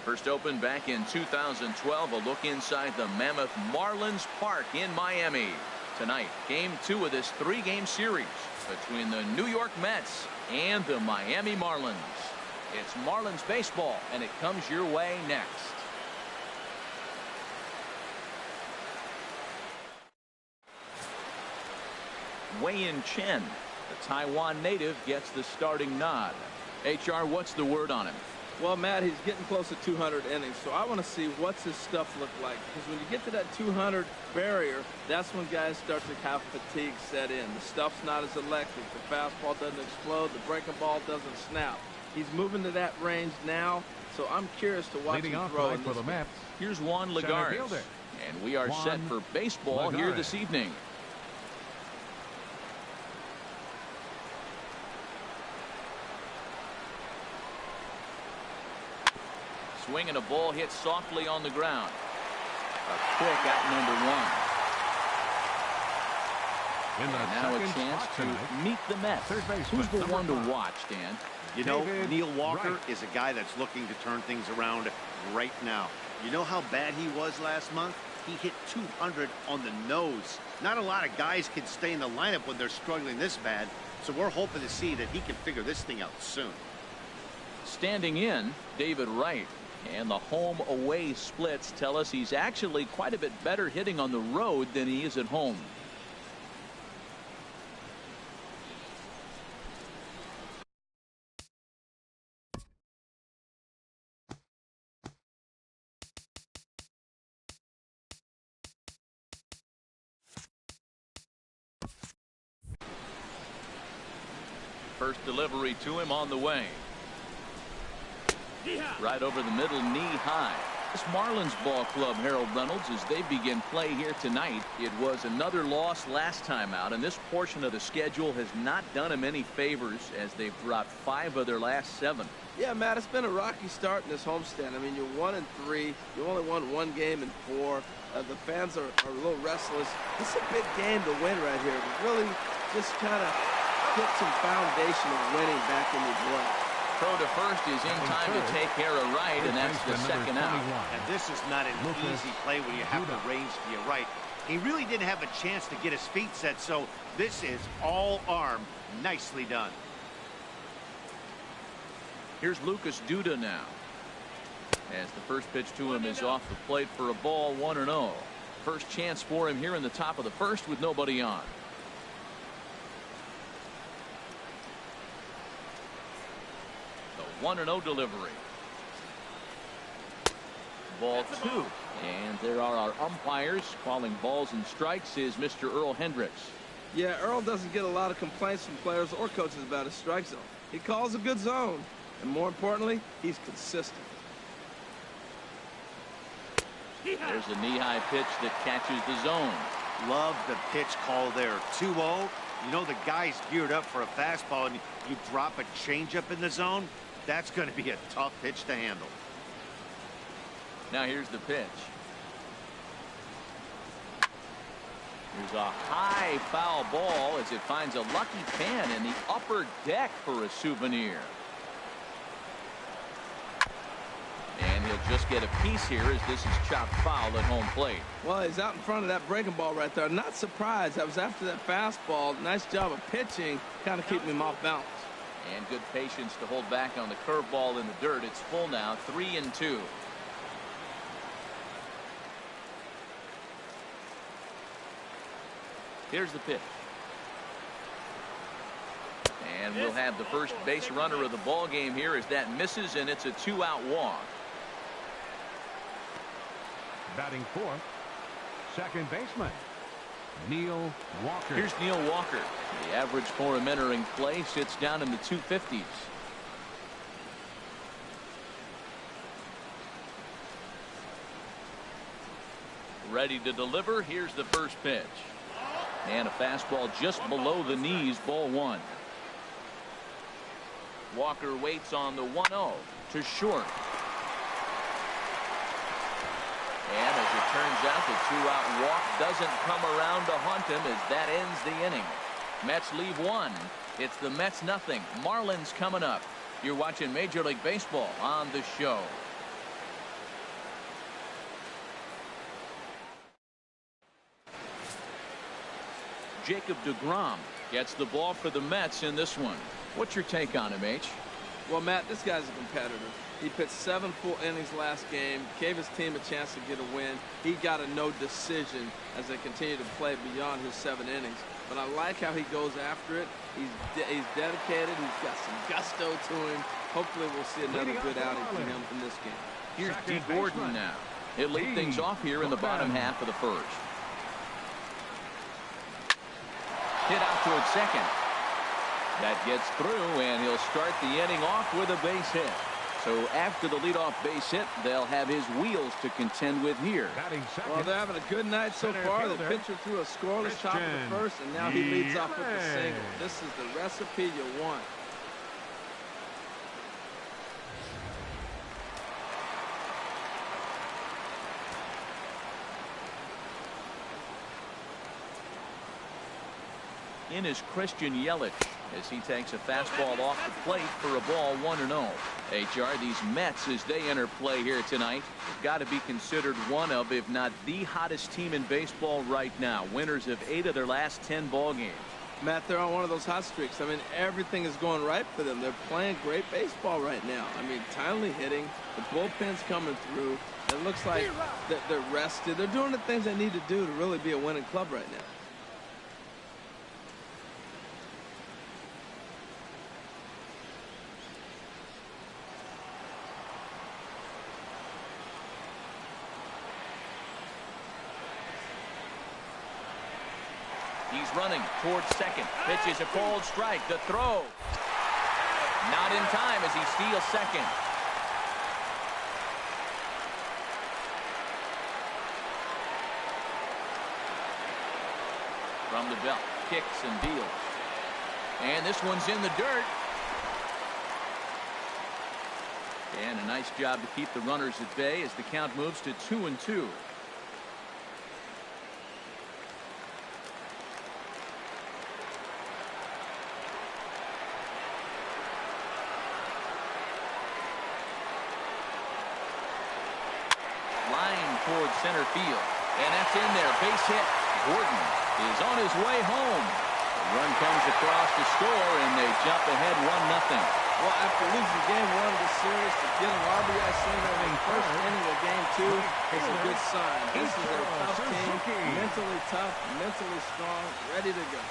First opened back in 2012. A look inside the Mammoth Marlins Park in Miami. Tonight, game 2 of this 3-game series between the New York Mets and the Miami Marlins. It's Marlins baseball, and it comes your way next. Wei-Yin Chen, the Taiwan native, gets the starting nod. HR, what's the word on him? Well, Matt, he's getting close to 200 innings, so I want to see what's his stuff look like. Because when you get to that 200 barrier, that's when guys start to have fatigue set in. The stuff's not as electric. The fastball doesn't explode. The breaking ball doesn't snap. He's moving to that range now, so I'm curious to watch him throw in this game. Here's Juan Lagares, and we are set for baseball here this evening. Swing and a ball hit softly on the ground. A quick out number 1. And now a chance to meet the Mets. Who's the one to watch, Dan? You know, Neil Walker is a guy that's looking to turn things around right now. You know how bad he was last month? He hit 200 on the nose. Not a lot of guys can stay in the lineup when they're struggling this bad. So we're hoping to see that he can figure this thing out soon. Standing in, David Wright. And the home-away splits tell us he's actually quite a bit better hitting on the road than he is at home. First delivery to him on the way. Right over the middle, knee high. This Marlins ball club, Harold Reynolds, as they begin play here tonight. It was another loss last time out, and this portion of the schedule has not done them any favors as they've dropped 5 of their last 7. Yeah, Matt, it's been a rocky start in this homestand. I mean, you're 1-3. You only won 1 game in 4. The fans are a little restless. This is a big game to win right here. To really just kind of get some foundation of winning back in your blood. Throw to first is in time to take care of right, and that's the second out. And this is not an easy play when you have the range to your right. He really didn't have a chance to get his feet set, so this is all arm. Nicely done. Here's Lucas Duda now. As the first pitch to him is off the plate for a ball, 1-0. First chance for him here in the top of the first with nobody on. The 1-0 delivery. Ball 2. And there are our umpires calling balls and strikes is Mr. Earl Hendricks. Yeah, Earl doesn't get a lot of complaints from players or coaches about his strike zone. He calls a good zone. And more importantly, he's consistent. There's a knee-high pitch that catches the zone. Love the pitch call there. 2-0. You know the guy's geared up for a fastball, and you drop a changeup in the zone. That's going to be a tough pitch to handle. Now here's the pitch. Here's a high foul ball as it finds a lucky pan in the upper deck for a souvenir. And he'll just get a piece here as this is chopped foul at home plate. Well, he's out in front of that breaking ball right there. Not surprised. That was after that fastball. Nice job of pitching, kind of keeping him off balance. And good patience to hold back on the curveball in the dirt. It's full now, 3-2. Here's the pitch. And we'll have the first base runner of the ball game here as that misses, and it's a 2-out walk. Batting fourth, second baseman, Neil Walker. Here's Neil Walker. The average for him entering play sits down in the 250s. Ready to deliver. Here's the first pitch. And a fastball just below the knees, ball 1. Walker waits on the 1-0 to short. And as it turns out, the 2-out walk doesn't come around to haunt him as that ends the inning. Mets leave 1. It's the Mets nothing. Marlins coming up. You're watching Major League Baseball on the show. Jacob deGrom gets the ball for the Mets in this one. What's your take on him, H? Well, Matt, this guy's a competitor. He pitched 7 full innings last game, gave his team a chance to get a win. He got a no decision as they continue to play beyond his 7 innings. But I like how he goes after it. He's dedicated. He's got some gusto to him. Hopefully we'll see another good outing from him in this game. Here's D. Gordon now. He'll lead things off here in the bottom half of the first. Hit out toward second. That gets through, and he'll start the inning off with a base hit. So after the leadoff base hit, they'll have his wheels to contend with here. Well, they're having a good night so far. The pitcher threw a scoreless top of the first, and now he leads off with a single. This is the recipe you want. In is Christian Yelich as he takes a fastball off the plate for a ball 1-0. HR, these Mets, as they enter play here tonight, have got to be considered one of, if not the hottest team in baseball right now. Winners of 8 of their last 10 ball games. Matt, they're on one of those hot streaks. I mean, everything is going right for them. They're playing great baseball right now. I mean, timely hitting. The bullpen's coming through. It looks like they're rested. They're doing the things they need to do to really be a winning club right now. He's running towards second. Pitch is a cold strike. The throw. Not in time as he steals second. From the belt. Kicks and deals. And this one's in the dirt. And a nice job to keep the runners at bay as the count moves to 2-2. Towards center field, and that's in there. Base hit. Gordon is on his way home. The run comes across to score, and they jump ahead 1-0. Well, after losing game 1 of the series, to get an RBI single in the first inning of game 2 is a good sign. This is a tough team, mentally tough, mentally strong, ready to go.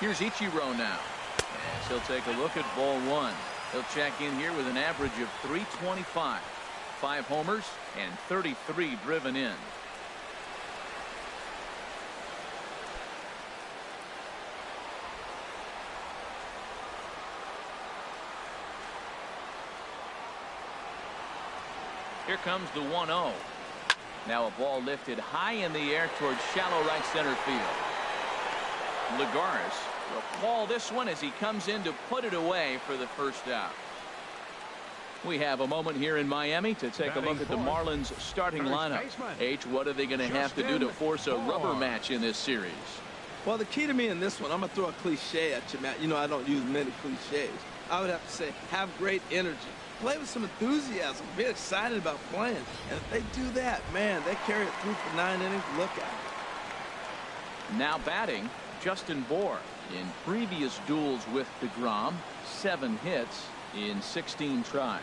Here's Ichiro now. As he'll take a look at ball 1. He'll check in here with an average of .325. 5 homers and 33 driven in. Here comes the 1-0. Now a ball lifted high in the air towards shallow right center field. Lagares will call this one as he comes in to put it away for the first out. We have a moment here in Miami to take a look at the Marlins starting lineup. H, what are they going to have to do to force a rubber match in this series? Well, the key to me in this one, I'm going to throw a cliche at you, Matt. You know I don't use many cliches. I would have to say have great energy. Play with some enthusiasm. Be excited about playing. And if they do that, man, they carry it through for 9 innings. Look at it. Now batting, Justin Bour. In previous duels with deGrom, 7 hits in 16 tries.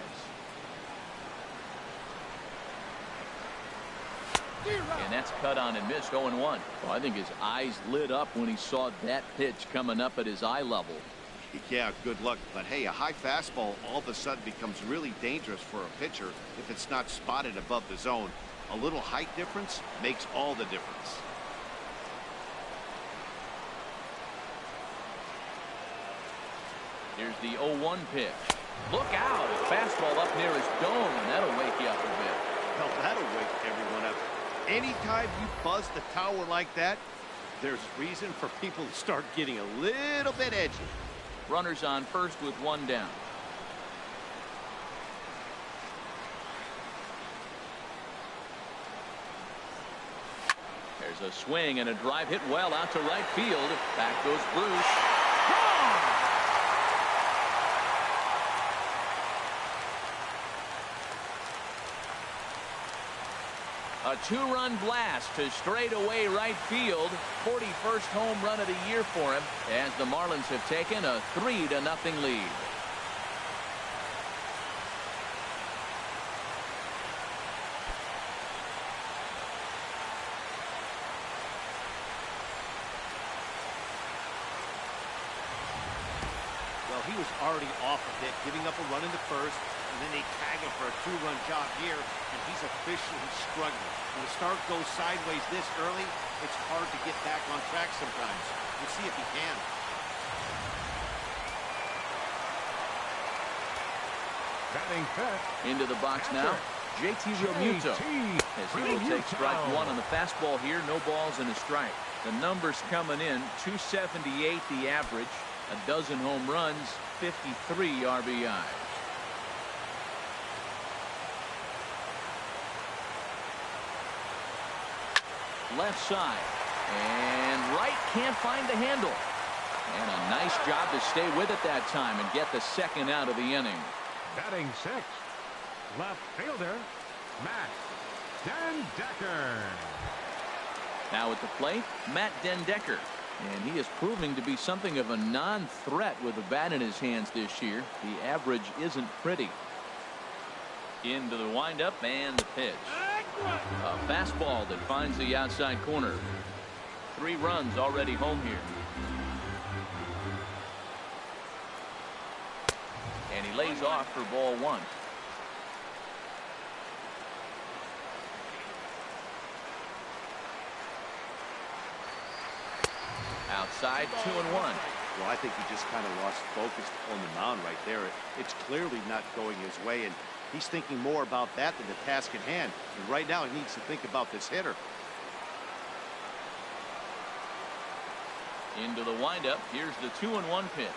And that's cut on and missed, 0-1. Well, I think his eyes lit up when he saw that pitch coming up at his eye level. Yeah, good luck. But hey, a high fastball all of a sudden becomes really dangerous for a pitcher if it's not spotted above the zone. A little height difference makes all the difference. Here's the 0-1 pitch. Look out. A fastball up near his dome, and that'll wake you up a bit. Well, that'll wake everyone up. Anytime you buzz the tower like that, there's reason for people to start getting a little bit edgy. Runners on first with 1 down. There's a swing and a drive hit well out to right field. Back goes Bruce. Gone! A two-run blast to straightaway right field. 41st home run of the year for him as the Marlins have taken a 3-0 lead. Well, he was already off a bit, giving up a run in the first, and then they tag him for a two-run job here, and he's officially struggling. When the start goes sideways this early, it's hard to get back on track sometimes. We'll see if he can. Batting fifth. Into the box now, JT Realmuto. As he will take strike one on the fastball here. No balls and a strike. The numbers coming in, 278 the average. A dozen home runs, 53 RBIs. Left side. And right, can't find the handle. And a nice job to stay with it that time and get the second out of the inning. Batting sixth. Left fielder, Matt Dendecker. Now at the plate, Matt Dendecker. And he is proving to be something of a non-threat with the bat in his hands this year. The average isn't pretty. Into the windup and the pitch. A fastball that finds the outside corner. 3 runs already home here. And he lays off for ball 1. Outside, 2-1. Well, I think he just kind of lost focus on the mound right there. It's clearly not going his way, and he's thinking more about that than the task at hand. And right now, he needs to think about this hitter. Into the windup. Here's the 2-1 pitch.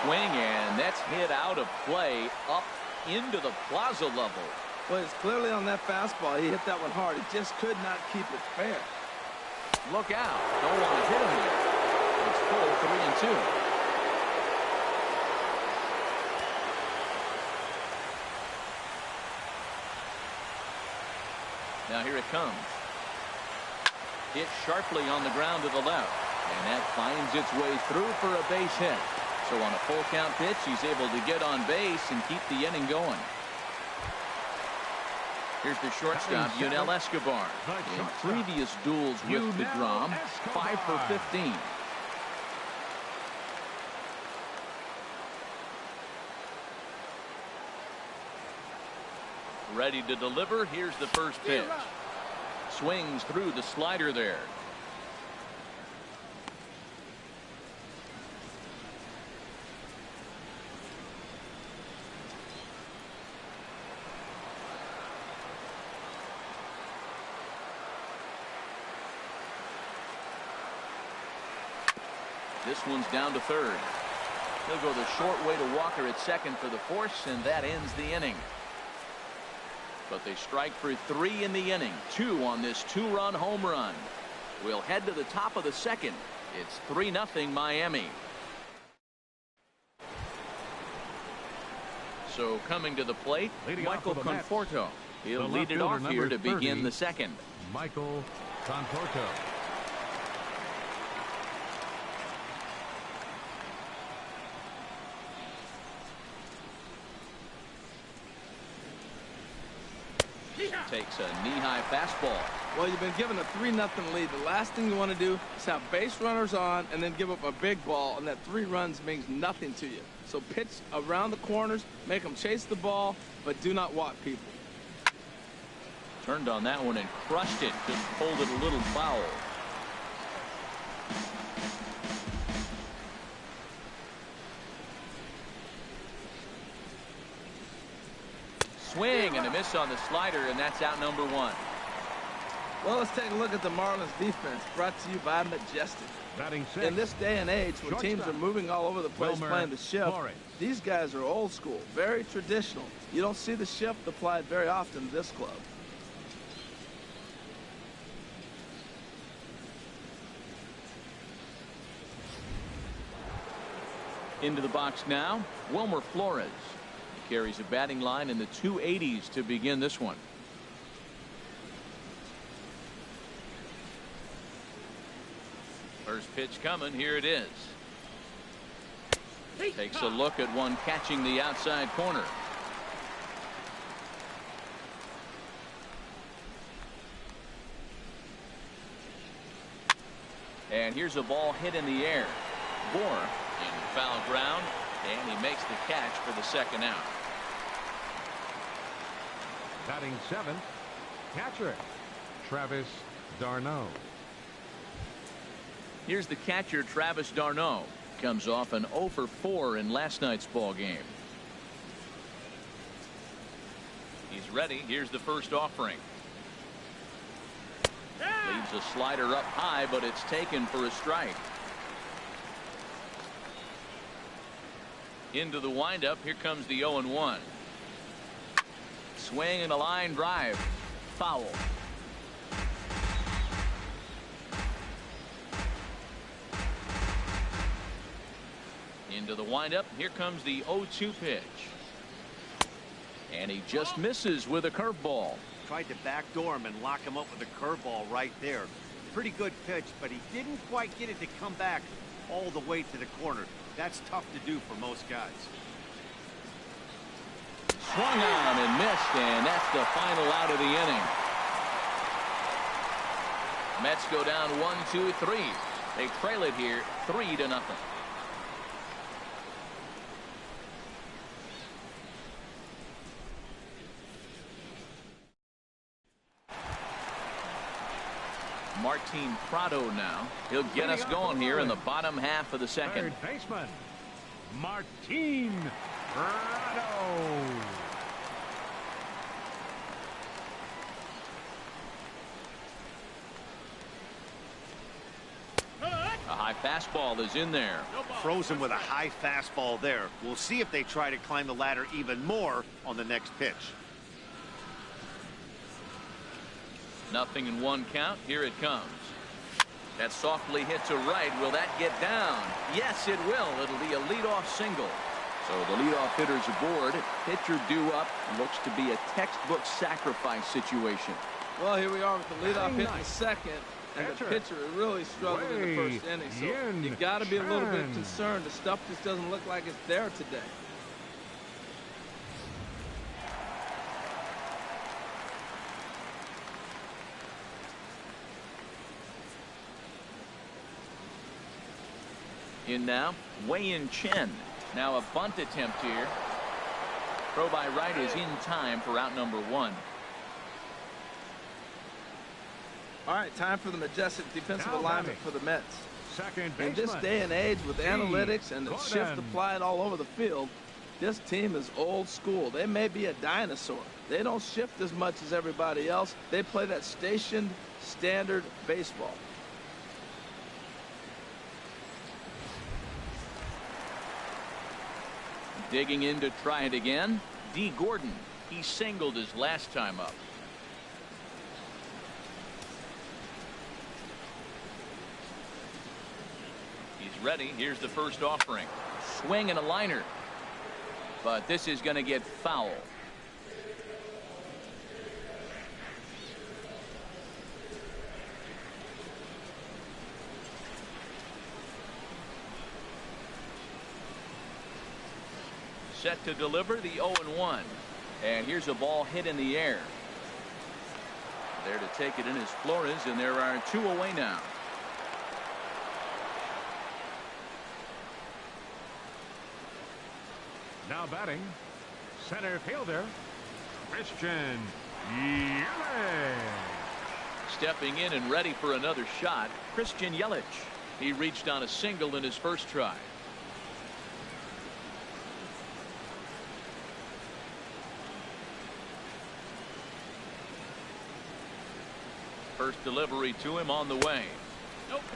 Swing, and that's hit out of play up into the plaza level. Well, it's clearly on that fastball. He hit that one hard. He just could not keep it fair. Look out. Don't want to hit him here. It's full 3-2. Now here it comes. Hit sharply on the ground to the left. And that finds its way through for a base hit. So on a full count pitch, he's able to get on base and keep the inning going. Here's the shortstop, Yunel Escobar. In previous duels with DeGrom, 5 for 15. Ready to deliver. Here's the first pitch. Swings through the slider there. This one's down to third. He'll go the short way to Walker at second for the force, and that ends the inning. But they strike for 3 in the inning. 2 on this 2-run home run. We'll head to the top of the second. It's 3-0 Miami. So coming to the plate, Michael Conforto. He'll lead it off here to begin the second. Michael Conforto. Takes a knee-high fastball. Well, you've been given a 3-0 lead. The last thing you want to do is have base runners on and then give up a big ball, and that 3 runs means nothing to you. So pitch around the corners, make them chase the ball, but do not walk people. Turned on that one and crushed it. Just pulled it a little foul. Swing and a miss on the slider, and that's out number 1. Well, let's take a look at the Marlins defense, brought to you by Majestic. Batting sixth. In this day and age, when teams are moving all over the place playing the shift, these guys are old school, very traditional. You don't see the shift applied very often to this club. Into the box now, Wilmer Flores. He carries a batting line in the 280s to begin this one. First pitch coming. Here it is. Takes a look at one catching the outside corner. And here's a ball hit in the air. Bohr in foul ground, and he makes the catch for the second out. Batting seventh, catcher, Travis d'Arnaud. Here's the catcher, Travis d'Arnaud. Comes off an 0 for 4 in last night's ball game. He's ready. Here's the first offering. Leaves a slider up high, but it's taken for a strike. Into the windup. Here comes the 0-1. Swing and a line drive. Foul. Into the windup. Here comes the 0-2 pitch. And he just misses with a curveball. Tried to backdoor him and lock him up with a curveball right there. Pretty good pitch, but he didn't quite get it to come back all the way to the corner. That's tough to do for most guys. Swung on and missed, and that's the final out of the inning. Mets go down 1-2-3. They trail it here 3-0. Martin Prado now. He'll get us going here in the bottom half of the second. Third baseman, Martin Prado. A high fastball is in there. Throws him with a high fastball there. We'll see if they try to climb the ladder even more on the next pitch. 0-1 count. Here it comes. That softly hit to right. Will that get down? Yes, it will. It'll be a leadoff single. So the leadoff hitter's aboard. Pitcher due up. Looks to be a textbook sacrifice situation. Well, here we are with the leadoff hit in the second, and the pitcher really struggled in the first inning. So you got to be a little bit concerned. The stuff just doesn't look like it's there today. In now, Wei-Yin Chen. Now a bunt attempt here. Throw by right is in time for out number 1. All right, time for the majestic defensive alignment for the Mets. Second In this baseman, day and age with analytics and the shift Gordon. applied all over the field, this team is old school. They may be a dinosaur. They don't shift as much as everybody else. They play that stationed standard baseball. Digging in to try it again. D. Gordon. He singled his last time up. He's ready. Here's the first offering. Swing and a liner. But this is going to get foul. Set to deliver the 0-1. And here's a ball hit in the air. There to take it in is Flores, and there are 2 away now. Now batting, center fielder, Christian Yelich. Stepping in and ready for another shot, Christian Yelich. He reached on a single in his first try. First delivery to him on the way.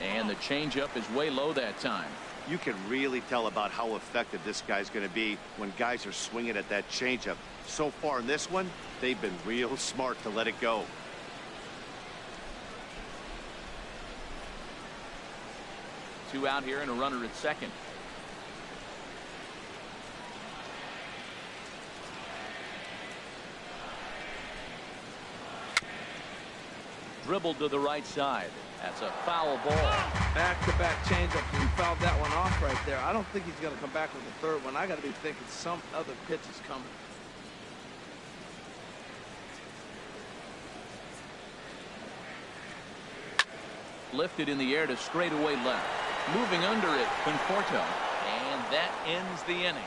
And the changeup is way low that time. You can really tell about how effective this guy's going to be when guys are swinging at that changeup. So far in this one, they've been real smart to let it go. Two out here and a runner at second. Dribbled to the right side. That's a foul ball. back-to-back changeups, and he fouled that one off right there. I don't think he's going to come back with a third one. I got to be thinking some other pitch is coming. Lifted in the air to straightaway left. Moving under it, Conforto. And that ends the inning.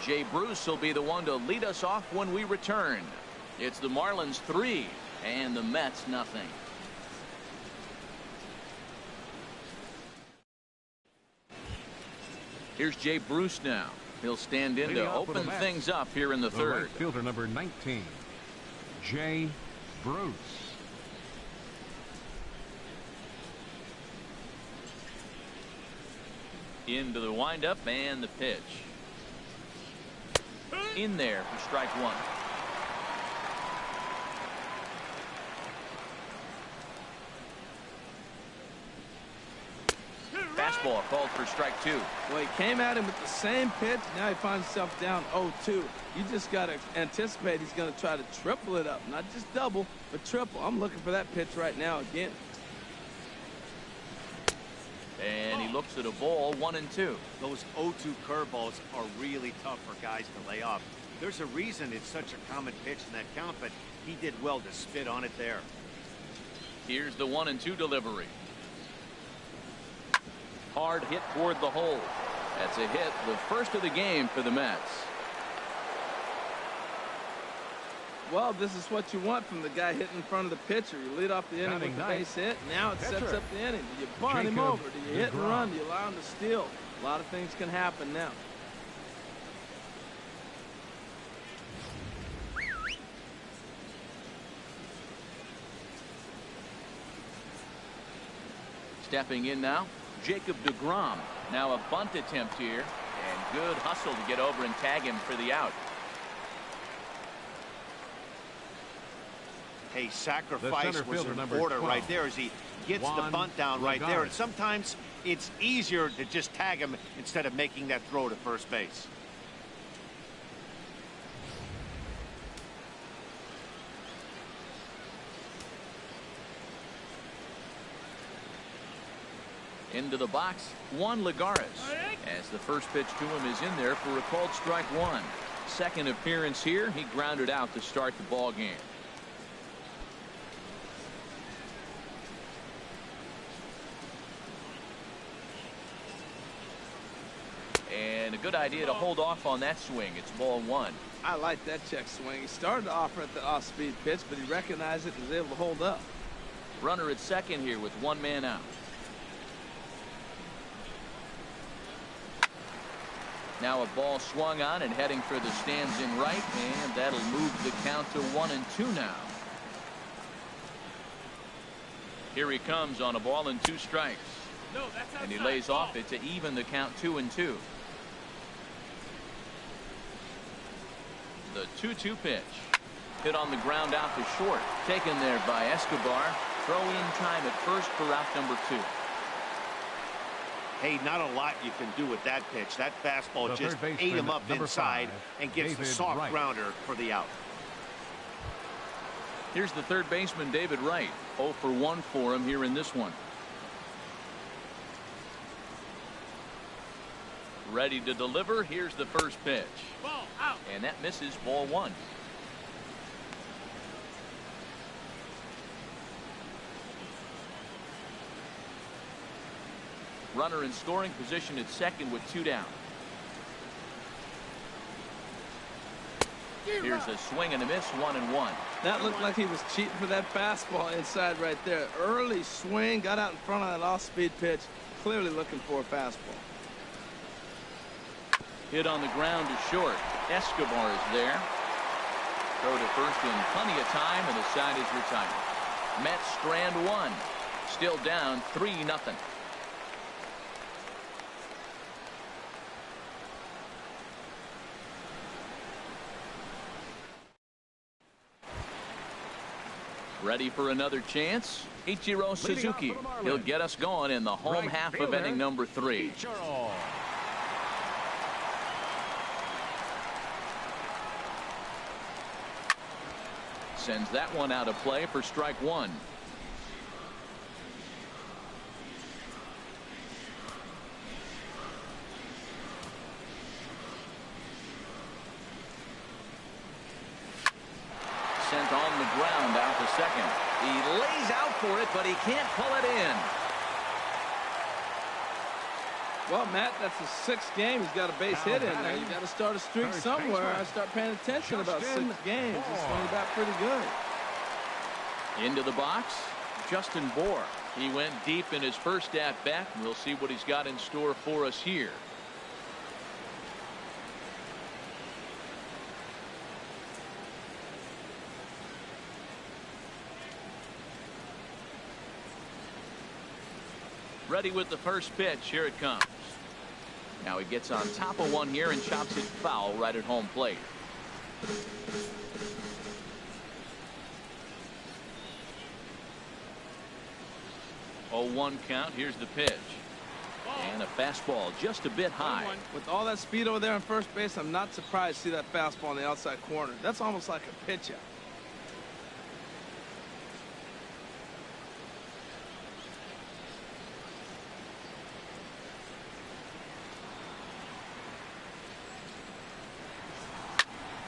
Jay Bruce will be the one to lead us off when we return. It's the Marlins 3 and the Mets nothing. Here's Jay Bruce now. He'll stand in to open things up here in the third. Right fielder number 19, Jay Bruce. Into the windup and the pitch. In there for strike one. Fastball called for strike two. Well, he came at him with the same pitch. Now he finds himself down 0-2. You just got to anticipate he's going to try to triple it up. Not just double, but triple. I'm looking for that pitch right now again. And he looks at a ball, 1-2. Those 0-2 curveballs are really tough for guys to lay off. There's a reason it's such a common pitch in that count, but he did well to spit on it there. Here's the 1-2 delivery. Hard hit toward the hole. That's a hit, the first of the game for the Mets. Well, this is what you want from the guy hitting in front of the pitcher. You lead off the inning with the base hit. Now it sets up the inning. Do you bunt him over? Do you hit and run? Do you allow him to steal? A lot of things can happen now. Stepping in now, Jacob deGrom. Now a bunt attempt here, and good hustle to get over and tag him for the out. Hey, sacrifice was in order right there as he gets the bunt down right there. And sometimes it's easier to just tag him instead of making that throw to first base. Into the box, Juan Lagares. As the first pitch to him is in there for a called strike one. Second appearance here, he grounded out to start the ball game. And a good idea to hold off on that swing. It's ball one. I like that check swing. He started to offer at the off-speed pitch, but he recognized it and was able to hold up. Runner at second here with one man out. Now a ball swung on and heading for the stands in right, and that'll move the count to 1-2 now. Here he comes on a ball and two strikes. And he lays off it to even the count 2-2. The 2-2 pitch. Hit on the ground out to short. Taken there by Escobar. Throw in time at first for out number 2. Hey, not a lot you can do with that pitch. That fastball just ate him up inside and gets the soft grounder for the out. Here's the third baseman, David Wright. 0 for 1 for him here in this one. Ready to deliver. Here's the first pitch. Ball out. And that misses, ball one. Runner in scoring position at second with 2 down. Here's a swing and a miss, 1-1. That looked like he was cheating for that fastball inside right there. Early swing, got out in front of that off-speed pitch. Clearly looking for a fastball. Hit on the ground to short. Escobar is there. Throw to first in plenty of time, and the side is retired. Mets strand one. Still down 3-0. Ready for another chance? Ichiro Suzuki. He'll get us going in the home half of inning number 3. Sends that one out of play for strike one. on the ground out to second. He lays out for it, but he can't pull it in. Well, Matt, that's his sixth game. He's got a base hit in there. You got to start a streak somewhere. I start paying attention about 6 games. He's swinging back pretty good. Into the box, Justin Bohr. He went deep in his first at-bat. We'll see what he's got in store for us here. Ready with the first pitch. Here it comes. Now he gets on top of one here and chops it foul right at home plate. Oh, 1 count. Here's the pitch. And a fastball just a bit high. With all that speed over there on first base, I'm not surprised to see that fastball on the outside corner. That's almost like a pitch out.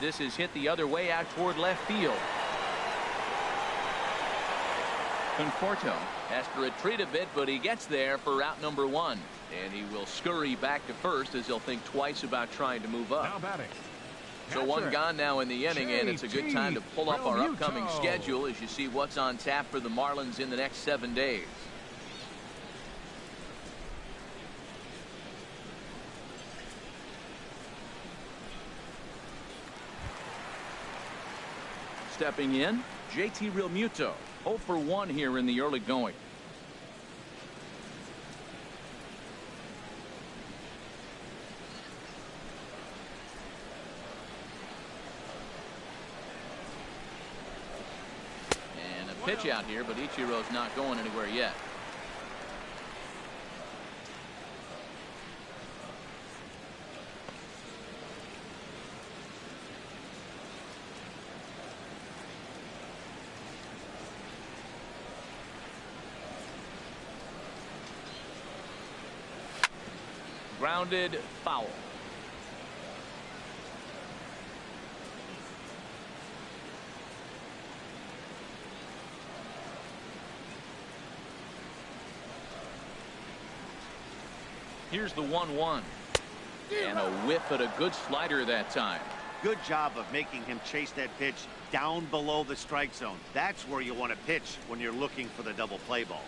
This is hit the other way out toward left field. Conforto has to retreat a bit, but he gets there for out number 1. And he will scurry back to first as he'll think twice about trying to move up. Now batting. So 1 gone now in the inning, and it's a good time to pull up our upcoming schedule as you see what's on tap for the Marlins in the next 7 days. Stepping in, JT Realmuto, 0 for 1 here in the early going. And a pitch out here, but Ichiro's not going anywhere yet. Grounded foul. Here's the 1-1. And a whiff at a good slider that time. Good job of making him chase that pitch down below the strike zone. That's where you want to pitch when you're looking for the double play ball.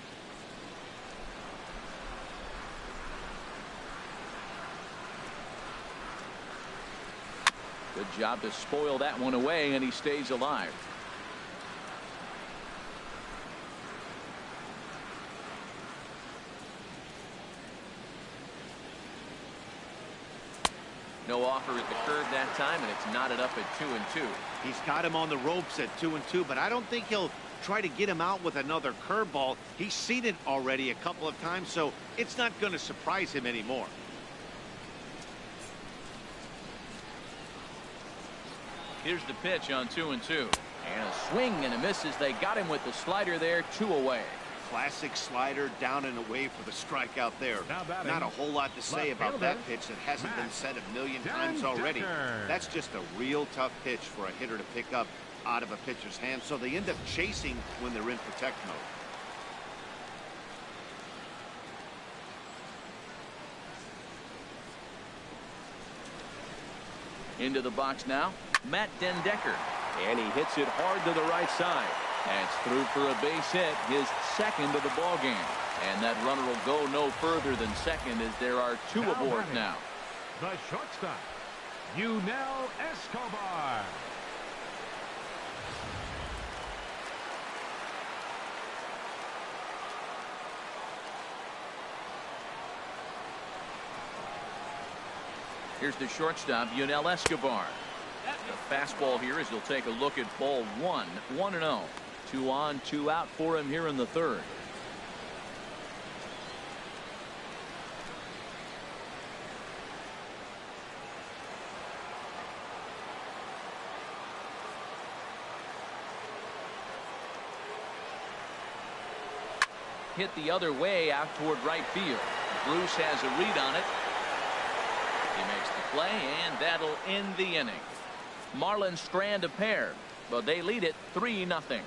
Good job to spoil that one away, and he stays alive. No offer at the curve that time, and it's knotted up at 2-2. He's got him on the ropes at 2-2, but I don't think he'll try to get him out with another curveball. He's seen it already a couple of times, so it's not going to surprise him anymore. Here's the pitch on 2-2. And a swing and a miss as they got him with the slider there, 2 away. Classic slider down and away for the strikeout there. Not a whole lot to say about that pitch that hasn't been said a million times already. That's just a real tough pitch for a hitter to pick up out of a pitcher's hand, so they end up chasing when they're in protect mode. Into the box now, Matt Den Decker. And he hits it hard to the right side. That's through for a base hit, his second of the ball game. And that runner will go no further than second as there are 2 aboard now. The shortstop, Yunel Escobar. Here's the shortstop, Yunel Escobar. The fastball here as he'll take a look at ball 1, 1-0. 2 on, 2 out for him here in the third. Hit the other way out toward right field. Bruce has a read on it. He makes the play, and that'll end the inning. Marlins strand a pair. but they lead it 3-0.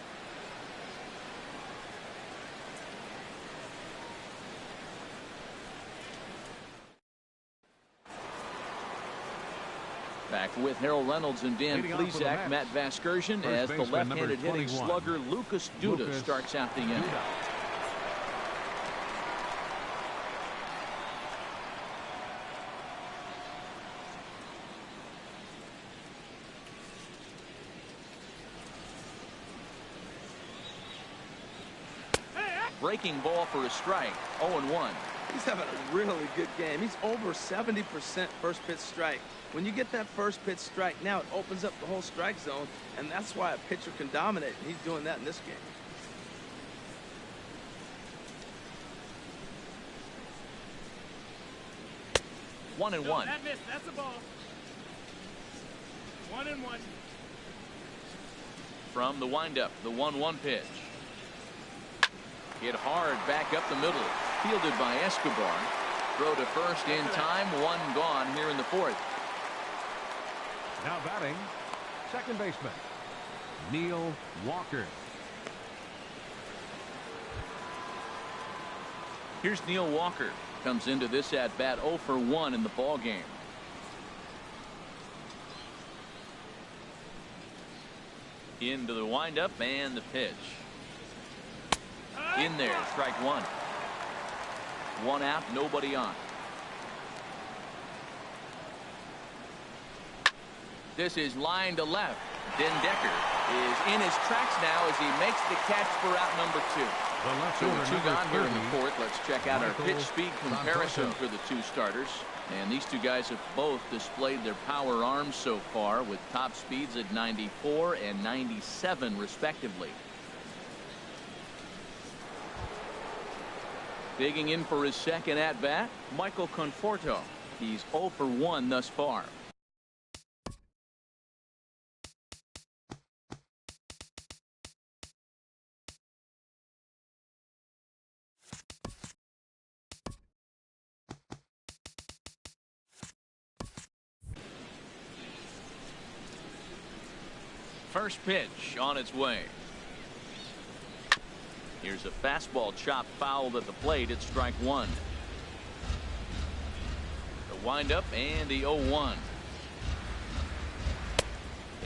Back with Harold Reynolds and Dan Plesac, Matt Vasgersian, as the left-handed hitting slugger Lucas Duda starts out the inning. Breaking ball for a strike. 0-1. He's having a really good game. He's over 70% first pitch strike. When you get that first pitch strike, now it opens up the whole strike zone, and that's why a pitcher can dominate. And he's doing that in this game. One and one. That missed. That's a ball. 1-1. From the windup, the 1-1 pitch. Hit hard back up the middle. Fielded by Escobar. Throw to first in time. One gone here in the fourth. Now batting, second baseman, Neil Walker. Here's Neil Walker. Comes into this at bat 0 for 1 in the ball game. Into the windup and the pitch. In there, strike one. One out, nobody on. This is line to left. Den Decker is in his tracks now as he makes the catch for out number 2. So with 2 gone here in the fourth, let's check out our pitch speed comparison for the 2 starters. And these 2 guys have both displayed their power arms so far with top speeds at 94 and 97 respectively. Digging in for his second at bat, Michael Conforto. He's 0 for 1 thus far. First pitch on its way. Here's a fastball chopped fouled at the plate. It's strike one. The windup and the 0-1.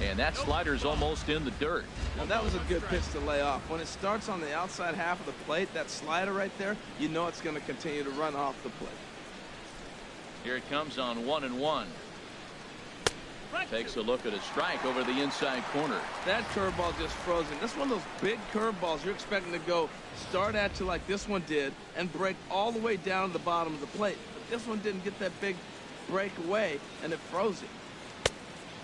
And that slider's almost in the dirt. Now that was a good pitch to lay off. When it starts on the outside half of the plate, that slider right there, you know it's going to continue to run off the plate. Here it comes on 1-1. Takes a look at a strike over the inside corner. That curveball just frozen. That's one of those big curveballs you're expecting to go start at you like this one did and break all the way down to the bottom of the plate. But this one didn't get that big break away, and it froze it.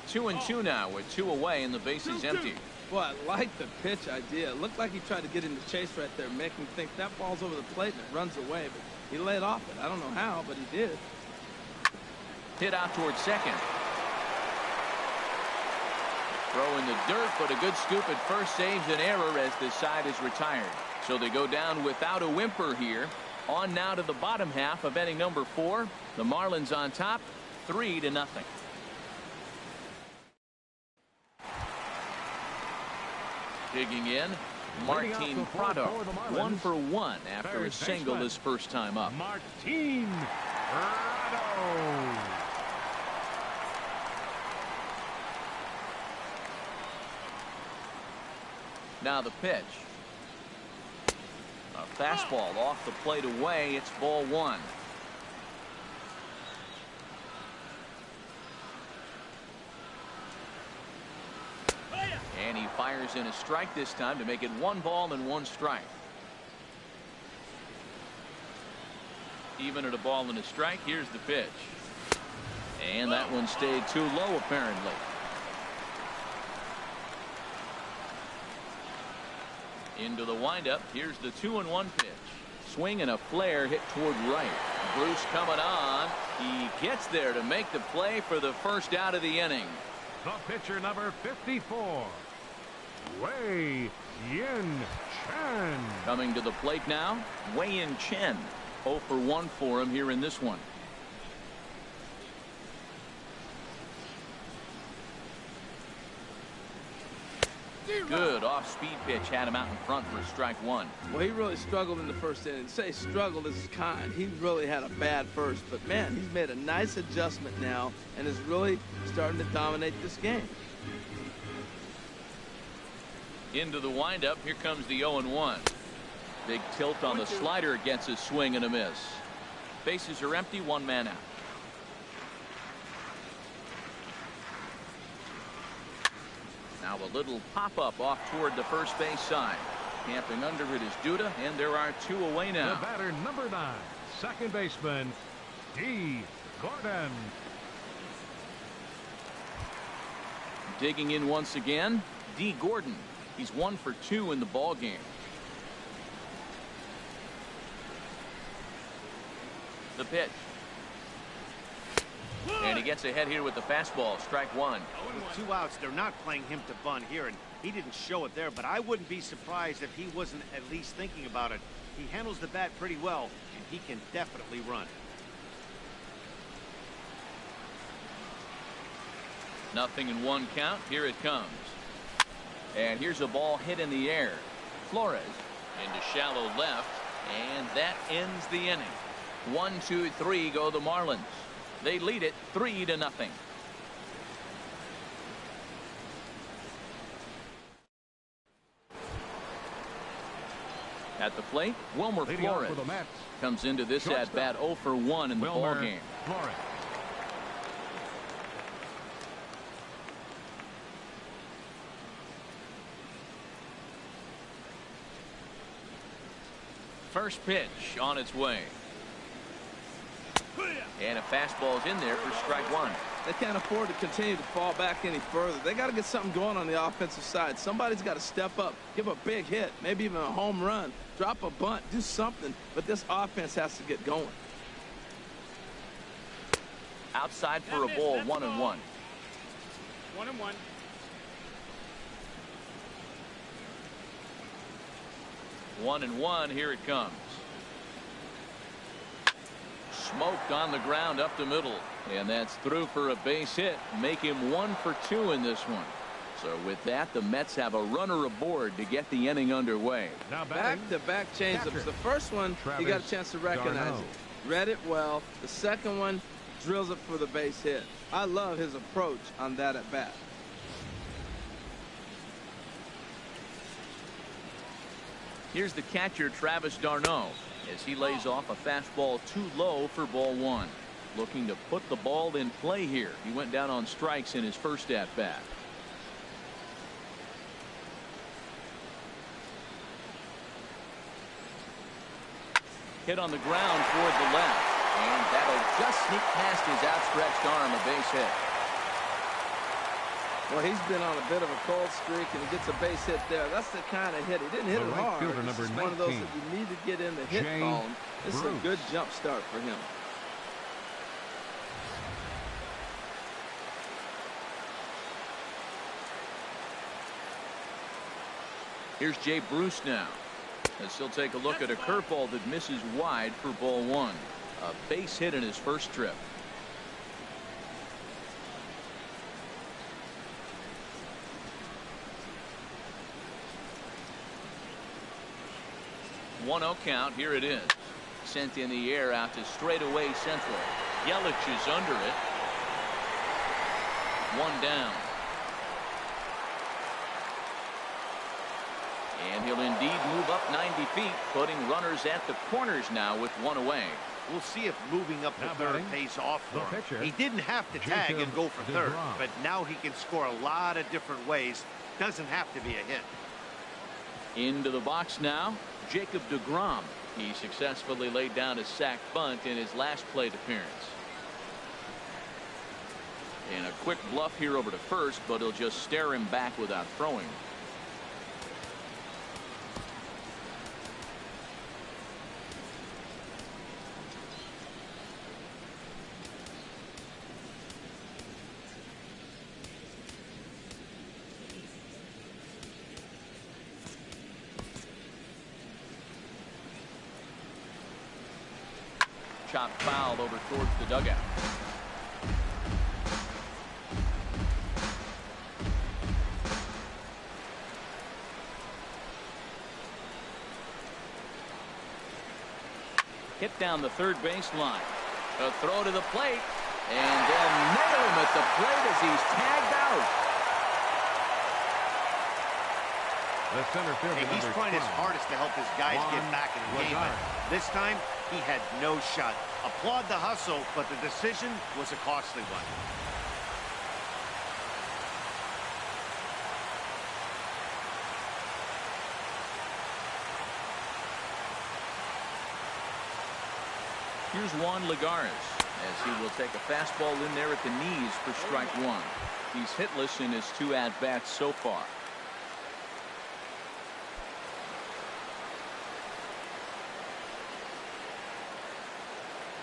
2-2 now with 2 away and the base is empty. Boy, I like the pitch idea. It looked like he tried to get into chase right there, make him think that ball's over the plate and it runs away. But he laid off it. I don't know how, but he did. Hit out towards second. Throw in the dirt, but a good scoop at first saves an error as the side is retired. So they go down without a whimper here. On now to the bottom half of inning number 4. The Marlins on top, 3-0. Digging in, Martin Prado, 1 for 1 after a single his first time up. Martin Prado. Now the pitch. A fastball off the plate away. It's ball 1. And he fires in a strike this time to make it 1 ball and 1 strike. Even at a ball and a strike, here's the pitch. And that one stayed too low apparently. Into the windup. Here's the 2-1 pitch. Swing and a flare hit toward right. Bruce coming on. He gets there to make the play for the first out of the inning. The pitcher number 54, Wei Yin Chen. Coming to the plate now, Wei Yin Chen. 0 for 1 for him here in this one. off-speed pitch had him out in front for strike one. Well, he really struggled in the first inning. Say struggled is kind. He really had a bad first. But, man, he's made a nice adjustment now and is really starting to dominate this game. Into the windup. Here comes the 0-1. Big tilt on the slider gets a swing and a miss. Bases are empty, one man out. Now a little pop-up off toward the first base side. Camping under it is Duda, and there are two away now. The batter, number 9, second baseman, D. Gordon. Digging in once again, D. Gordon. He's 1 for 2 in the ball game. The pitch. And he gets ahead here with the fastball. Strike one. With 2 outs, they're not playing him to bunt here, and he didn't show it there, but I wouldn't be surprised if he wasn't at least thinking about it. He handles the bat pretty well, and he can definitely run. Nothing in 1 count. Here it comes. And here's a ball hit in the air. Flores into shallow left, and that ends the inning. 1, 2, 3 go the Marlins. They lead it 3-0. At the plate, Wilmer Flores comes into this at bat 0 for 1 in the ball game. Flores. First pitch on its way. And a fastball is in there for strike one. They can't afford to continue to fall back any further. They got to get something going on the offensive side. Somebody's got to step up, give a big hit, maybe even a home run, drop a bunt, do something. But this offense has to get going. Outside for a ball, 1-1. 1-1. 1-1. Here it comes. Smoked on the ground up the middle, and that's through for a base hit. Make him 1 for 2 in this one. So with that, the Mets have a runner aboard to get the inning underway. Now back-to-back changeups. The first one, he got a chance to recognize it. Read it well. The second one, drills it for the base hit. I love his approach on that at bat. Here's the catcher, Travis d'Arnaud, as he lays off a fastball too low for ball one. Looking to put the ball in play here. He went down on strikes in his first at bat. Hit on the ground toward the left, and that'll just sneak past his outstretched arm, a base hit. Well, he's been on a bit of a cold streak, and he gets a base hit there. That's the kind of hit. He didn't hit it hard. It's just one of those that you need to get in the hit column. This is a good jump start for him. Here's Jay Bruce now, as he'll take a look at a curveball that misses wide for ball one. A base hit in his first trip. 1-0 count. Here it is. Sent in the air out to straightaway central. Yelich is under it. 1 down. And he'll indeed move up 90 feet, putting runners at the corners now with 1 away. We'll see if moving up to third pays off for him. He didn't have to tag and go for third, but now he can score a lot of different ways. Doesn't have to be a hit. Into the box now, Jacob deGrom. He successfully laid down a sac bunt in his last plate appearance. And a quick bluff here over to first, but he'll just stare him back without throwing. Chopped foul over towards the dugout. hit down the third baseline. A throw to the plate, and they'll nail him at the plate as he's tagged out. The center fielder, Hey, he's trying his hardest to help his guys get back in the game. This time, he had no shot. Applaud the hustle, but the decision was a costly one. Here's Juan Lagares as he will take a fastball in there at the knees for strike one. He's hitless in his 2 at-bats so far.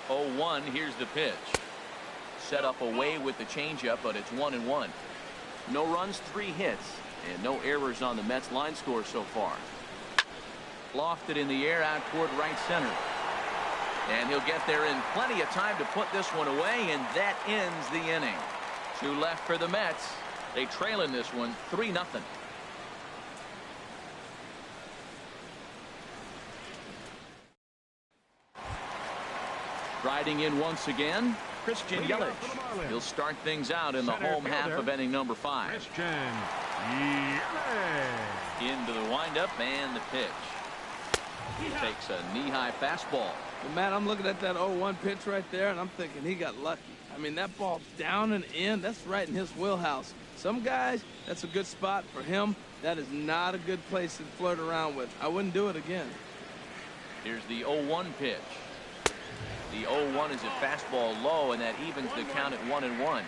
Oh, 1. Here's the pitch. Set up away with the changeup, but it's 1-1. No runs, 3 hits, and no errors on the Mets line score so far. Lofted in the air out toward right center. And he'll get there in plenty of time to put this one away, and that ends the inning. 2 left for the Mets. They trail in this one 3-0. Riding in once again, Christian Yelich. He'll start things out in the home half of inning number 5. Christian Yelich. Into the windup and the pitch. He takes a knee-high fastball. Well, Matt, I'm looking at that 0-1 pitch right there, and I'm thinking he got lucky. I mean, that ball's down and in. That's right in his wheelhouse. Some guys, that's a good spot. For him, that is not a good place to flirt around with. I wouldn't do it again. Here's the 0-1 pitch. The 0-1 is a fastball low, and that evens the count at 1-1.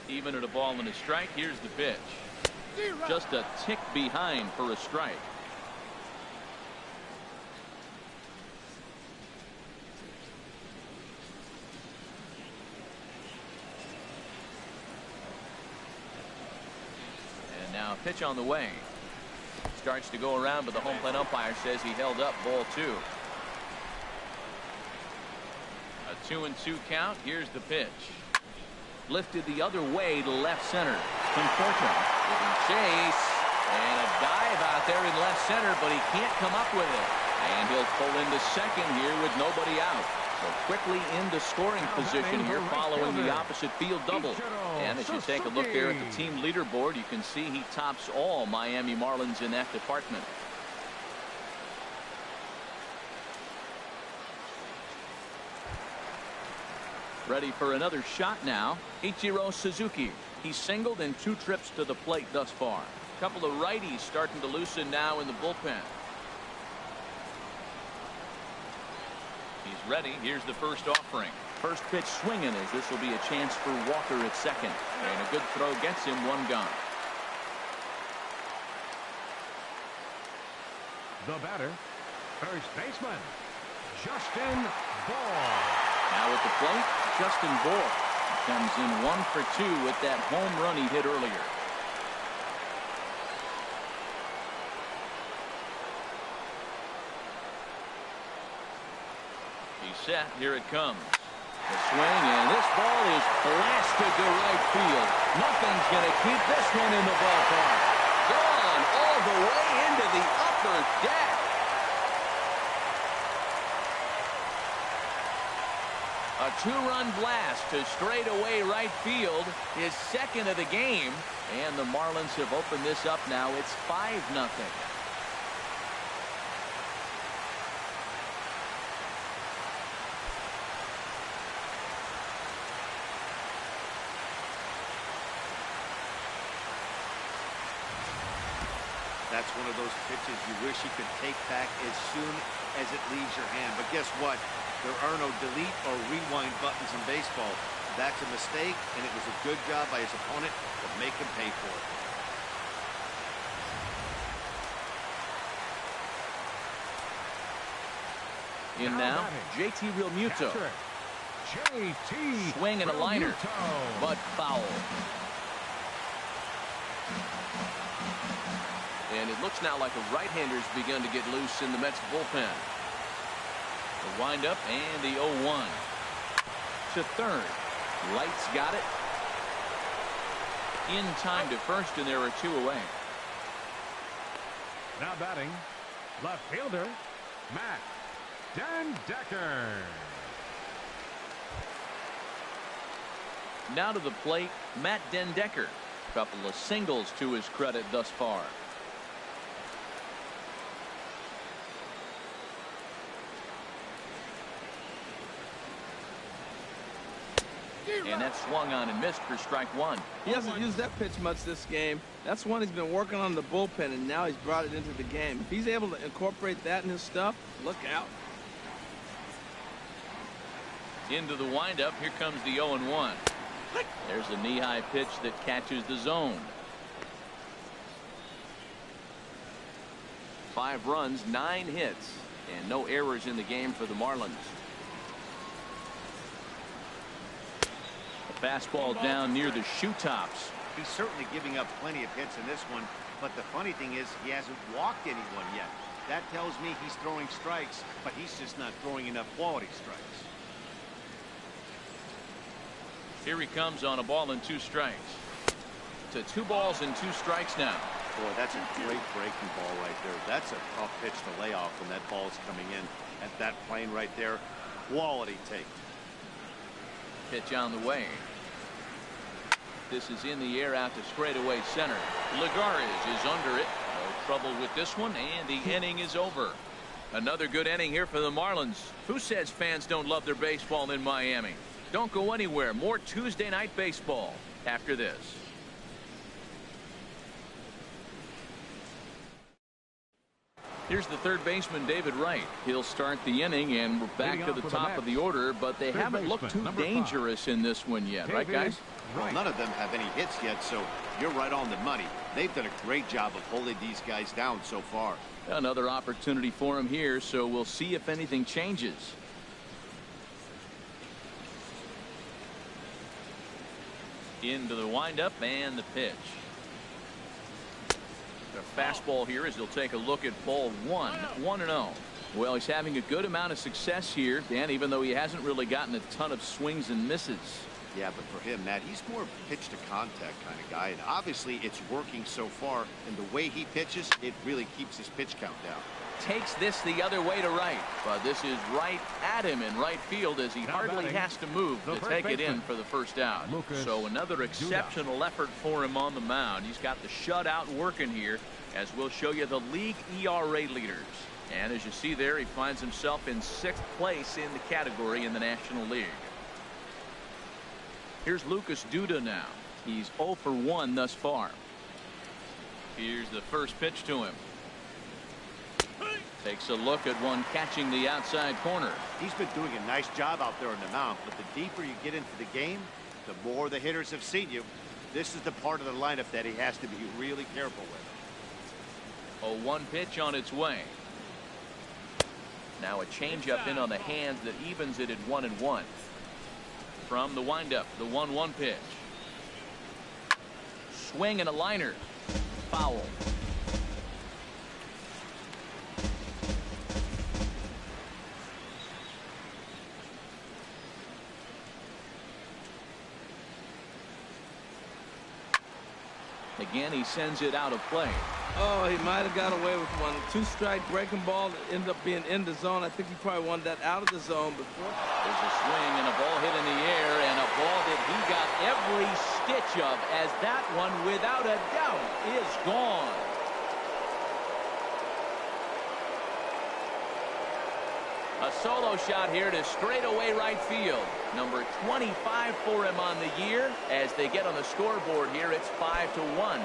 Even at a ball and a strike, here's the pitch. Just a tick behind for a strike. And now a pitch on the way. Starts to go around, but the home plate umpire says he held up, ball 2. A 2-2 count. Here's the pitch. Lifted the other way to left center. Conforto giving chase, and a dive out there in left center, but he can't come up with it. And he'll pull into second here with nobody out. So quickly into scoring position here following the opposite field double. And as you take a look there at the team leaderboard, you can see he tops all Miami Marlins in that department. Ready for another shot now. Ichiro Suzuki. He's singled in 2 trips to the plate thus far. A couple of righties starting to loosen now in the bullpen. He's ready. Here's the first offering. First pitch swinging as this will be a chance for Walker at second. And a good throw gets him 1 gone. The batter, first baseman, Justin Ball. Now at the plate, Justin Ball comes in 1 for 2 with that home run he hit earlier. He's set. Here it comes. The swing, and this ball is blasted to right field. Nothing's going to keep this one in the ballpark. Gone all the way into the upper deck. A 2-run blast to straightaway right field, his second of the game, and the Marlins have opened this up now. It's 5-0. That's one of those pitches you wish you could take back as soon as it leaves your hand. But guess what? There are no delete or rewind buttons in baseball. That's a mistake, and it was a good job by his opponent to make him pay for it. In now, JT Realmuto. JT Swing and a liner, but foul. And it looks now like a right-hander's begun to get loose in the Mets bullpen. The windup and the 0-1 to third. Light's got it. In time to first, and there are 2 away. Now batting, Left fielder, Matt Dendecker. Now to the plate, Matt Dendecker. Couple of singles to his credit thus far. And that's swung on and missed for strike one. He hasn't used that pitch much this game. That's one he's been working on the bullpen, and now he's brought it into the game. If he's able to incorporate that in his stuff, look out. Into the windup. Here comes the 0-1. There's a knee-high pitch that catches the zone. 5 runs, 9 hits, and no errors in the game for the Marlins. A fastball down near the shoe tops. He's certainly giving up plenty of hits in this one, but the funny thing is he hasn't walked anyone yet. That tells me he's throwing strikes, but he's just not throwing enough quality strikes. Here he comes on a ball and 2 strikes. To 2 balls and 2 strikes now. Boy, that's a great breaking ball right there. That's a tough pitch to lay off when that ball's coming in at that plane right there. Quality take. Pitch on the way. This is in the air out to straightaway center. Lagares is under it. No trouble with this one, and the inning is over. Another good inning here for the Marlins. Who says fans don't love their baseball in Miami? Don't go anywhere. More Tuesday night baseball after this. Here's the third baseman, David Wright. He'll start the inning, and we're back to the top of the order, but they haven't looked too dangerous in this one yet, right, guys? Well, none of them have any hits yet, so you're right on the money. They've done a great job of holding these guys down so far. Another opportunity for him here, so we'll see if anything changes. Into the windup and the pitch. A fastball here as he'll take a look at ball 1, 1-0. Well, he's having a good amount of success here, Dan, even though he hasn't really gotten a ton of swings and misses. Yeah, but for him, Matt, he's more pitch to contact kind of guy, and obviously it's working so far, and the way he pitches, it really keeps his pitch count down. Takes this the other way to right, but this is right at him in right field as he hardly has to move to take it in for the first out. So another exceptional effort for him on the mound. He's got the shutout working here, as we'll show you the league ERA leaders. And as you see there, he finds himself in 6th place in the category in the National League. Here's Lucas Duda now. He's 0 for 1 thus far. Here's the first pitch to him. Takes a look at one catching the outside corner. He's been doing a nice job out there on the mound, but the deeper you get into the game, the more the hitters have seen you. This is the part of the lineup that he has to be really careful with. A 1 pitch on its way. Now a changeup in on the hands that evens it at 1-1. From the windup, the 1-1 pitch. Swing and a liner. Foul. Again, he sends it out of play. Oh, he might have got away with one. 2-strike breaking ball that ended up being in the zone. I think he probably wanted that out of the zone before. There's a swing and a ball hit in the air, and a ball that he got every stitch of, as that one, without a doubt, is gone. A solo shot here to straightaway right field. Number 25 for him on the year. As they get on the scoreboard here, it's 5-1.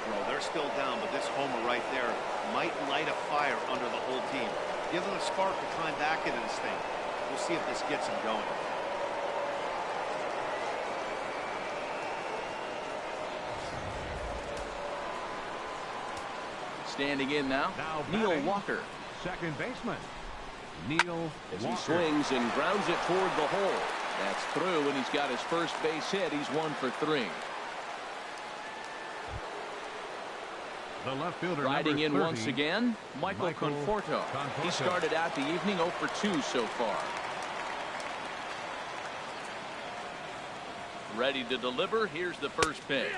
Well, they're still down, but this homer right there might light a fire under the whole team. Give them a spark to climb back into this thing. We'll see if this gets them going. Standing in now Neil Walker. Second baseman, Neil As Walker. he swings and grounds it toward the hole. That's through, and he's got his first base hit. He's 1 for 3. The left fielder, Riding in 30, once again, Michael Conforto. He started out the evening 0 for 2 so far. Ready to deliver. Here's the first pitch.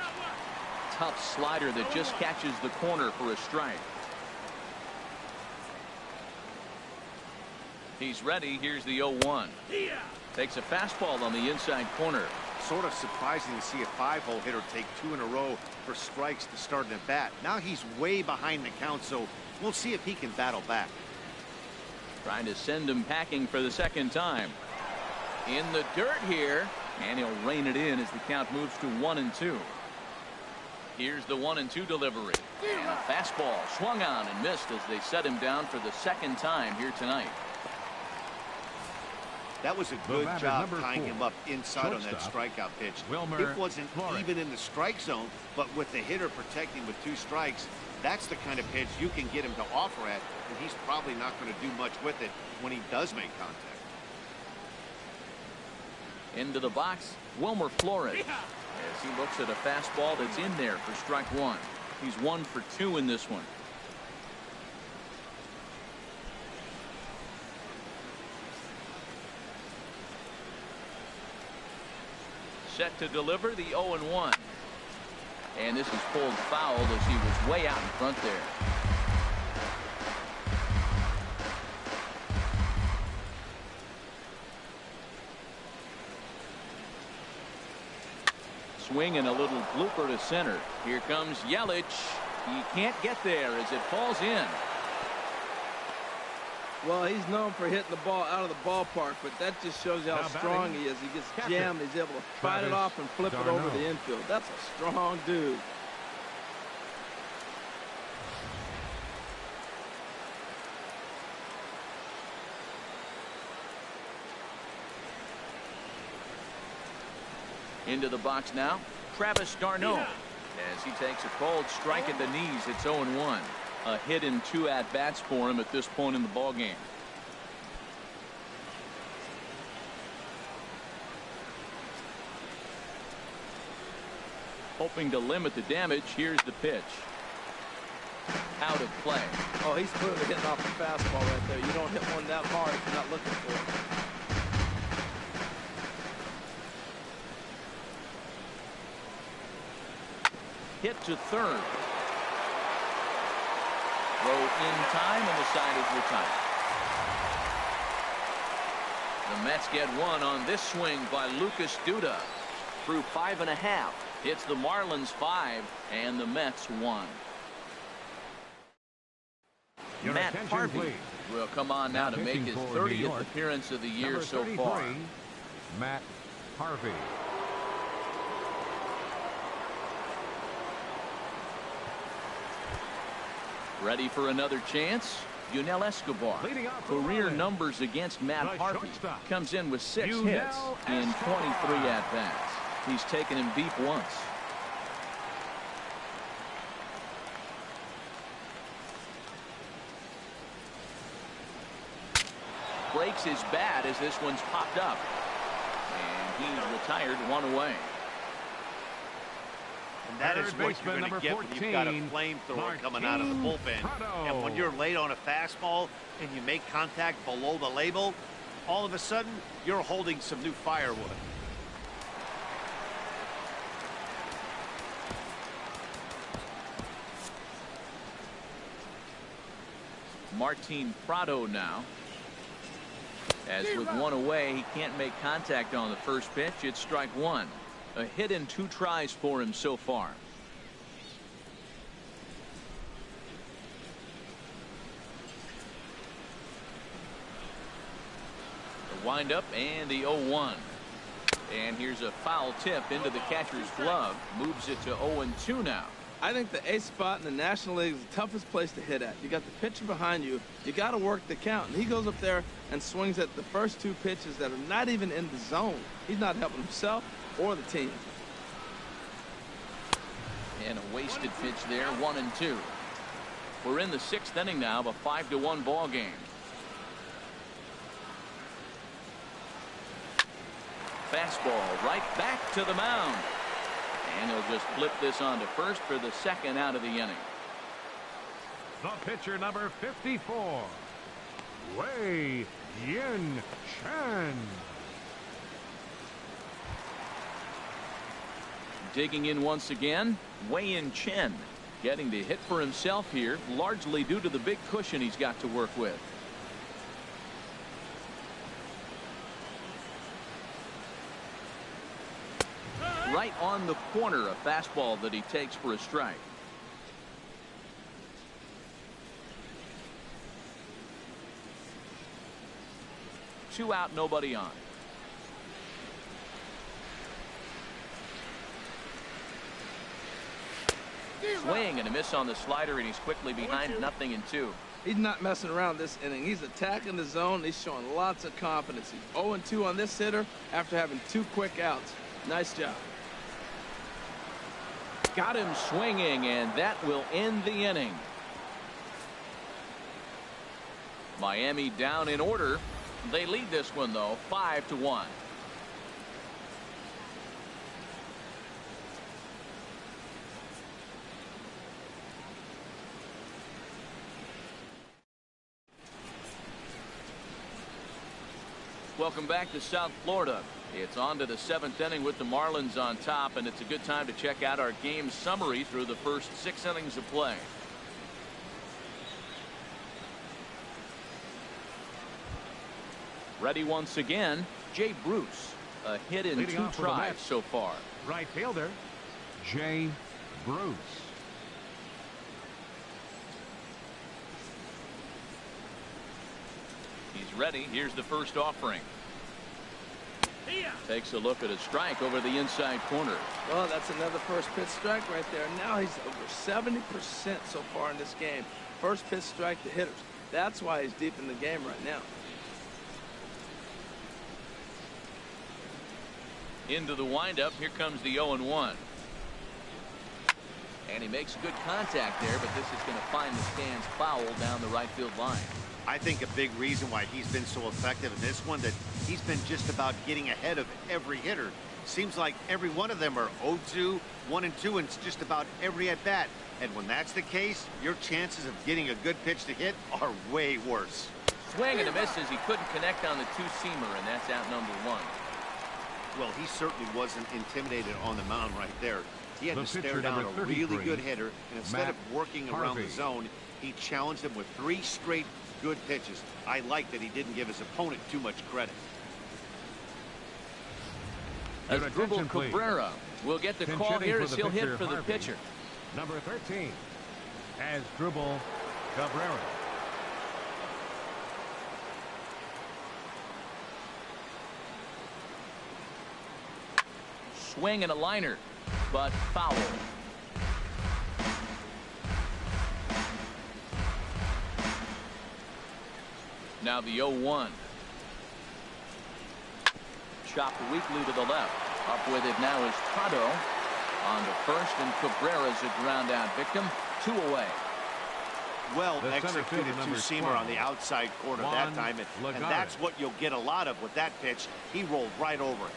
Tough slider that just catches the corner for a strike. He's ready. Here's the 0-1. Takes a fastball on the inside corner. Sort of surprising to see a 5-hole hitter take 2 in a row for strikes to start an at bat. Now he's way behind the count, so we'll see if he can battle back. Trying to send him packing for the second time. In the dirt here, and he'll rein it in as the count moves to 1-2. Here's the 1-2 delivery. And a fastball swung on and missed as they set him down for the second time here tonight. That was a good job tying him up inside on that strikeout pitch. It wasn't even in the strike zone, but with the hitter protecting with 2 strikes, that's the kind of pitch you can get him to offer at, and he's probably not going to do much with it when he does make contact. Into the box, Wilmer Flores, as he looks at a fastball that's in there for strike 1. He's 1 for 2 in this one. Set to deliver the 0-1. And this is pulled foul as he was way out in front there. Swing and a little blooper to center. Here comes Yelich. He can't get there as it falls in. Well, he's known for hitting the ball out of the ballpark, but that just shows you how strong he is. He gets jammed. He's able to fight it off and flip it over the infield. That's a strong dude. Into the box now, Travis d'Arnaud, as he takes a cold strike at the knees. It's 0-1. A hit in 2 at-bats for him at this point in the ball game. Hoping to limit the damage. Here's the pitch. Out of play. Oh, he's clearly hitting off the fastball right there. You don't hit one that hard if you're not looking for it. Hit to third. Throw in time, and the side is retired. The Mets get 1 on this swing by Lucas Duda. Through 5.5. It's the Marlins 5 and the Mets 1. Matt Harvey will come on now to make his 30th appearance of the year so far. Matt Harvey. Ready for another chance? Yunel Escobar. Career numbers against Matt Harvey. Comes in with 6 hits in 23 at-bats. He's taken him deep once. Breaks his bat as this one's popped up. And he's retired 1 away. And that is what you're going to get when you've got a flamethrower coming out of the bullpen. And when you're late on a fastball and you make contact below the label, all of a sudden you're holding some new firewood. Martin Prado now. As with 1 away, he can't make contact on the first pitch. It's strike 1. A hit in 2 tries for him so far. The windup and the 0-1. And here's a foul tip into the catcher's glove. Moves it to 0-2 now. I think the A spot in the National League is the toughest place to hit at. You got the pitcher behind you. You got to work the count. And he goes up there and swings at the first 2 pitches that are not even in the zone. He's not helping himself or the team. And a wasted pitch there, 1-2. We're in the 6th inning now of a 5-1 ball game. Fastball right back to the mound. And he'll just flip this on to first for the 2nd out of the inning. The pitcher, number 54, Wei Yin Chen. Digging in once again, Wei-In Chen. Getting the hit for himself here, largely due to the big cushion he's got to work with. Right on the corner, a fastball that he takes for a strike. Two out, nobody on. Swing and a miss on the slider, and he's quickly behind 0-2. He's not messing around this inning. He's attacking the zone. He's showing lots of confidence. He's 0-2 on this hitter after having 2 quick outs. Nice job. Got him swinging, and that will end the inning. Miami down in order. They lead this one, though, 5-1. Welcome back to South Florida. It's on to the 7th inning with the Marlins on top, and it's a good time to check out our game summary through the first 6 innings of play. Ready once again, Jay Bruce. A hit in 2 tries so far. Right fielder, Jay Bruce. He's ready. Here's the first offering. Takes a look at a strike over the inside corner. Well, that's another first pitch strike right there. Now he's over 70% so far in this game. First pitch strike to hitters. That's why he's deep in the game right now. Into the windup. Here comes the 0-1. And he makes good contact there, but this is going to find the stands foul down the right field line. I think a big reason why he's been so effective in this one, that he's been just about getting ahead of every hitter. Seems like every one of them are 0-2, 1-2, and it's just about every at bat. And when that's the case, your chances of getting a good pitch to hit are way worse. Swing and a miss as he couldn't connect on the 2-seamer, and that's out number 1. Well, he certainly wasn't intimidated on the mound right there. He had to stare down a really good hitter, and instead of working around the zone, he challenged him with 3 straight good pitches. I like that he didn't give his opponent too much credit. Asdrubal Cabrera will get the call here as he'll hit for the pitcher. Number 13, Asdrubal Cabrera. Swing and a liner, but foul. Now the 0-1. Chopped weakly to the left. Up with it now is Prado on to first, and Cabrera's a ground out victim. 2 away. Well executed 2-seamer on the outside corner that time, and that's what you'll get a lot of with that pitch. He rolled right over it.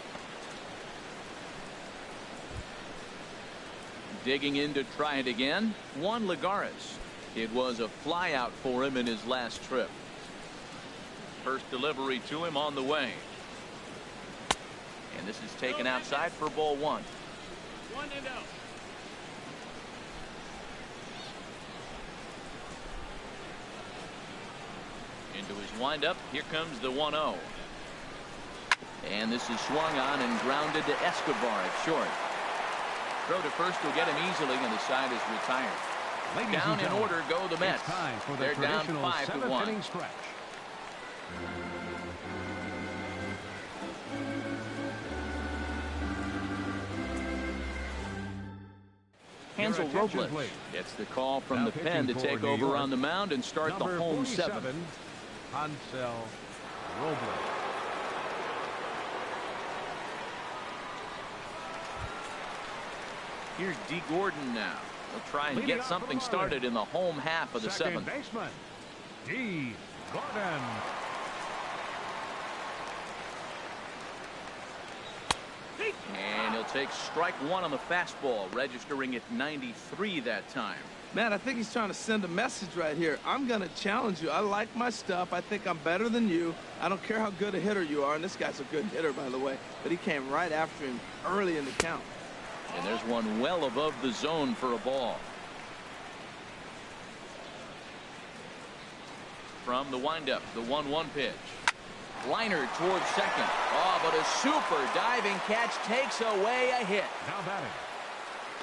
Digging in to try it again, Juan Lagares. It was a fly out for him in his last trip. First delivery to him on the way. And this is taken outside for ball 1. 1-0. Into his windup. Here comes the 1-0. And this is swung on and grounded to Escobar at short. Throw to first will get him easily, and the side is retired. Down in order go the Mets. They're down 5-1. Hansel Robles gets the call from the pen to take over on the mound and start the home 7. Hansel Robles. Here's D. Gordon now. He'll try and get something started in the home half of the 7th. Baseman, D. Gordon. And he'll take strike 1 on the fastball, registering at 93 that time. Man, I think he's trying to send a message right here. I'm going to challenge you. I like my stuff. I think I'm better than you. I don't care how good a hitter you are. And this guy's a good hitter, by the way. But he came right after him early in the count. And there's one well above the zone for a ball. From the windup, the 1-1 pitch. Liner towards second. Oh, but a super diving catch takes away a hit. Now batting.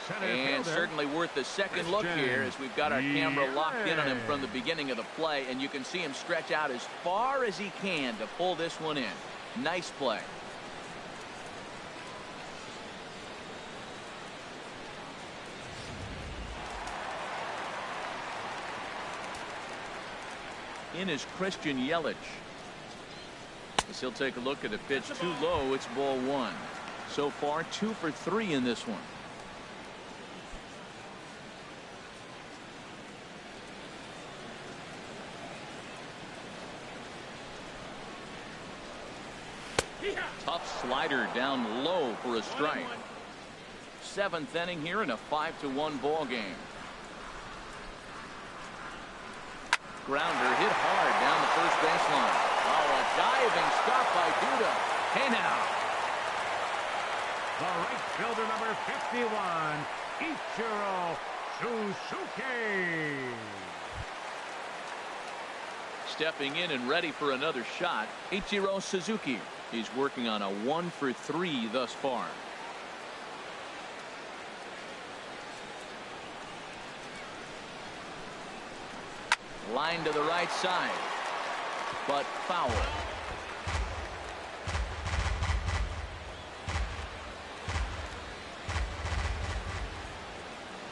Center And fielder. certainly worth a second look here as we've got our camera locked in on him from the beginning of the play, and you can see him stretch out as far as he can to pull this one in. Nice play. In is Christian Yelich. As he'll take a look at a pitch too low. It's ball one. So far 2 for 3 in this one. Tough slider down low for a strike. 7th inning here in a 5-1 ball game. Grounder hit hard down the first baseline. Oh, a diving stop by Duda. Hey now. The right fielder, number 51, Ichiro Suzuki. Stepping in and ready for another shot, Ichiro Suzuki. He's working on a 1 for 3 thus far. Line to the right side, but foul.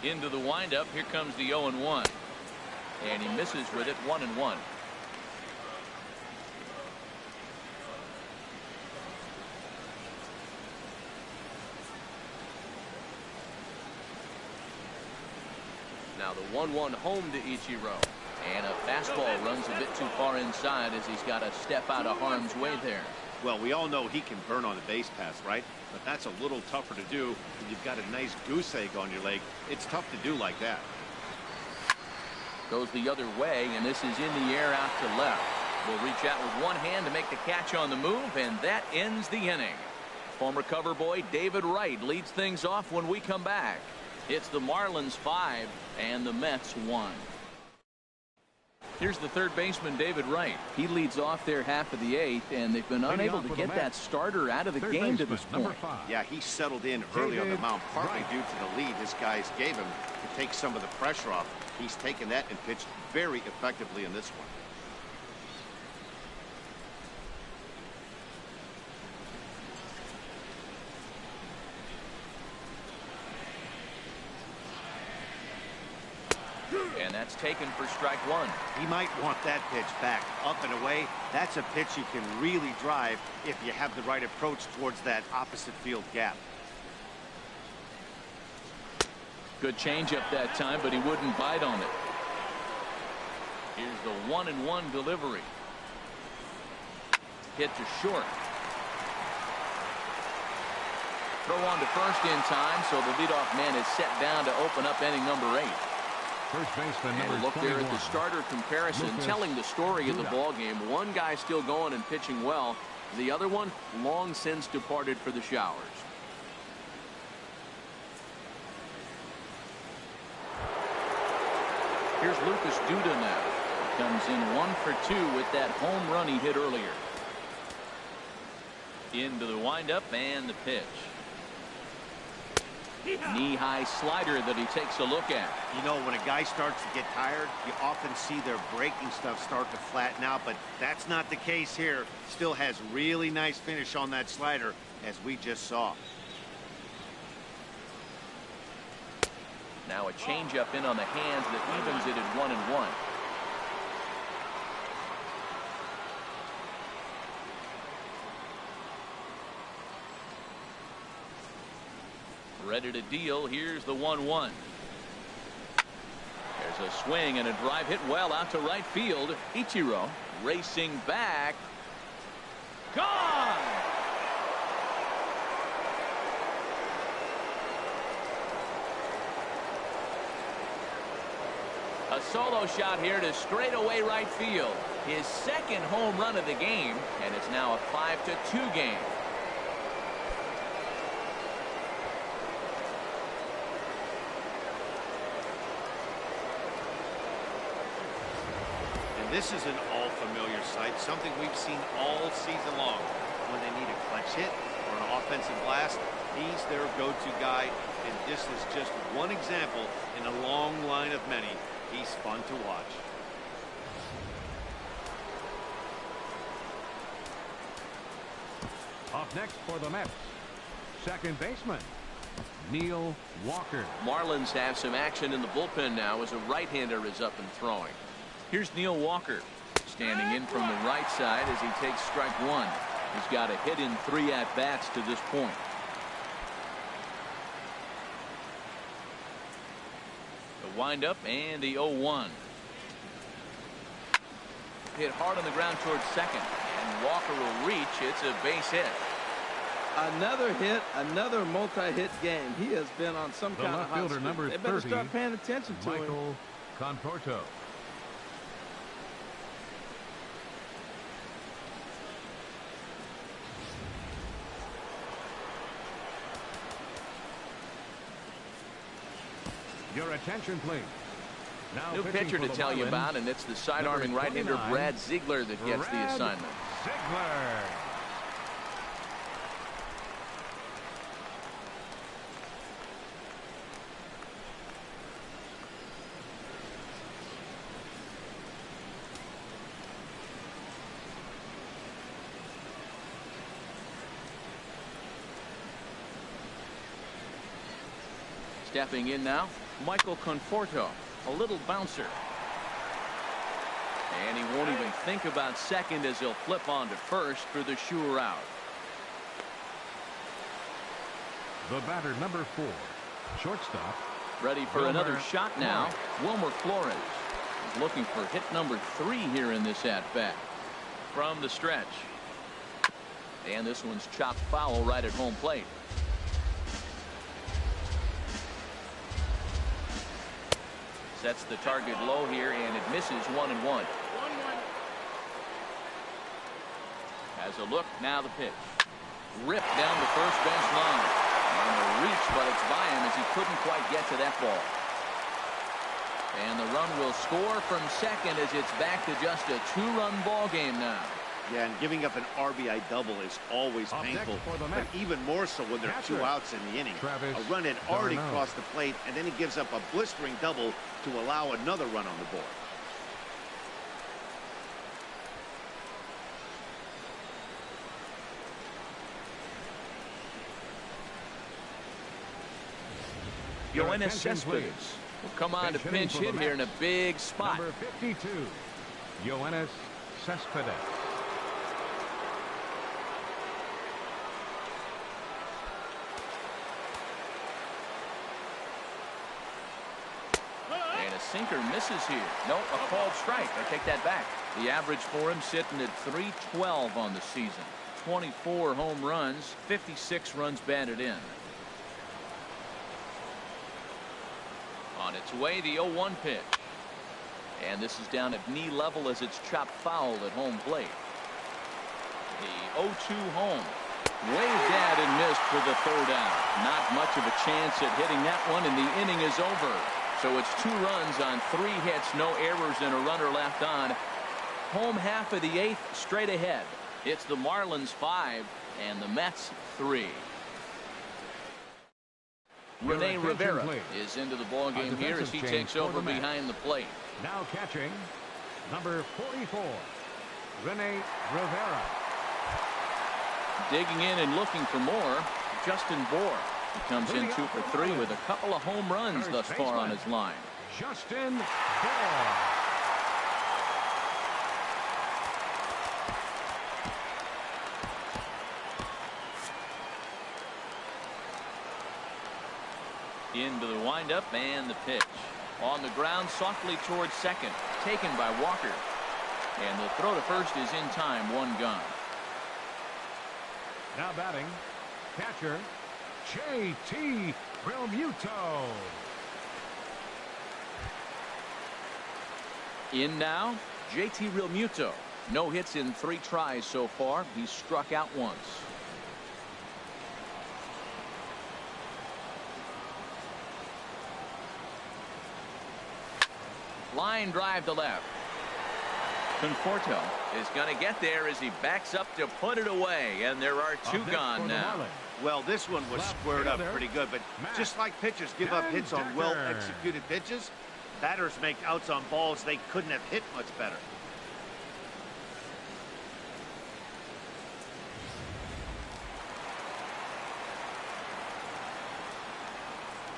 Into the windup. Here comes the 0-1. And he misses with it. 1-1. Now the 1-1 home to Ichiro. And a fastball runs a bit too far inside as he's got to step out of harm's way there. Well, we all know he can burn on the base pass, right? But that's a little tougher to do when you've got a nice goose egg on your leg. It's tough to do like that. Goes the other way, and this is in the air out to left. Will reach out with one hand to make the catch on the move, and that ends the inning. Former cover boy David Wright leads things off when we come back. It's the Marlins 5 and the Mets 1. Here's the third baseman, David Wright. He leads off their half of the 8th, and they've been unable to get that starter out of the game to this point. Yeah, he settled in early on the mound, partly due to the lead this guys gave him to take some of the pressure off. He's taken that and pitched very effectively in this one. And that's taken for strike one. He might want that pitch back, up and away. That's a pitch you can really drive if you have the right approach towards that opposite field gap. Good changeup that time, but he wouldn't bite on it. Here's the 1-1 delivery. Hit to short. Throw on to first in time, so the leadoff man is set down to open up inning number 8. First baseman, And number look there at 21. the starter comparison, Lucas telling the story of the Duda. ball game. One guy still going and pitching well. The other one long since departed for the showers. Here's Lucas Duda now. Comes in 1 for 2 with that home run he hit earlier. Into the windup and the pitch. Knee-high slider that he takes a look at. You know, when a guy starts to get tired, you often see their breaking stuff start to flatten out, but that's not the case here. Still has really nice finish on that slider, as we just saw. Now a changeup in on the hands that evens it at 1-1. Ready to deal. Here's the 1-1. There's a swing and a drive hit well out to right field. Ichiro racing back. Gone! A solo shot here to straightaway right field. His second home run of the game, and it's now a 5-2 game. This is an all-familiar sight, something we've seen all season long. When they need a clutch hit or an offensive blast, he's their go-to guy, and this is just one example in a long line of many. He's fun to watch. Up next for the Mets, second baseman, Neil Walker. Marlins have some action in the bullpen now as a right-hander is up and throwing. Here's Neil Walker standing in from the right side as he takes strike one. He's got a hit in 3 at-bats to this point. The windup and the 0-1. Hit hard on the ground towards second, and Walker will reach. It's a base hit. Another hit, another multi-hit game. He has been on some kind of left hot fielder streak. number They better 30, start paying attention to him. Michael Conforto. Your attention, please. Now New pitcher to tell you about, and it's the side-arming right-hander Brad Ziegler that gets the assignment. Ziegler. Stepping in now, Michael Conforto, a little bouncer. And he won't even think about second as he'll flip on to first for the sure out. The batter number 4, shortstop. Ready for another shot now. Wilmer Flores is looking for hit number 3 here in this at-bat. From the stretch. And this one's chopped foul right at home plate. Sets the target low here, and it misses 1-1. Has a look, now the pitch. Ripped down the first base line. On the reach, but it's by him as he couldn't quite get to that ball. And the run will score from second as it's back to just a 2-run ball game now. Yeah, and giving up an RBI double is always painful, but even more so when there are 2 outs in the inning. A run had already crossed the plate, and then he gives up a blistering double to allow another run on the board. Yoenis Cespedes will come on to pinch hit here in a big spot. Number 52, Yoenis Cespedes. And a sinker misses here. No, a called strike. I take that back. The average for him sitting at .312 on the season. 24 home runs, 56 runs batted in. On its way, the 0-1 pitch. And this is down at knee level as it's chopped foul at home plate. The 0-2 home. Waved at and missed for the 3rd out. Not much of a chance at hitting that one, and the inning is over. So it's 2 runs on 3 hits, no errors, and a runner left on. Home half of the 8th straight ahead. It's the Marlins 5 and the Mets 3. Rene Rivera is into the ball game here as he takes over behind the plate. Now catching, number 44, Rene Rivera. Digging in and looking for more, Justin Bour. He comes in 2 for 3 with a couple of home runs thus far on his line. Justin Bour. Into the windup and the pitch. On the ground softly towards second. Taken by Walker. And the throw to first is in time. 1 gone. Now batting, catcher, J.T. Realmuto. In now, J.T. Realmuto. No hits in 3 tries so far. He's struck out once. Line drive to left. Conforto is going to get there as he backs up to put it away, and there are two gone now. Well, this one was squared up pretty good, but just like pitchers give up hits on well-executed pitches, batters make outs on balls they couldn't have hit much better.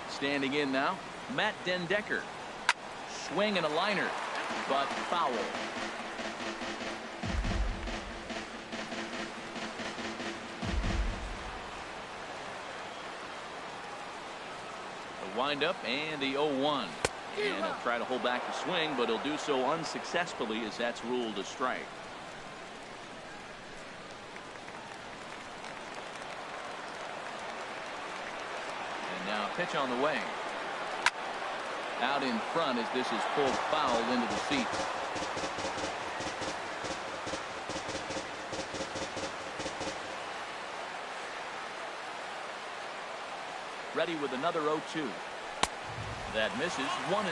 Standing in now, Matt Dendecker. Swing and a liner, but foul. The windup and the 0-1. And he'll try to hold back the swing, but he'll do so unsuccessfully as that's ruled a strike. And now pitch on the way. Out in front as this is pulled foul into the seats. Ready with another 0-2. That misses. 1-2.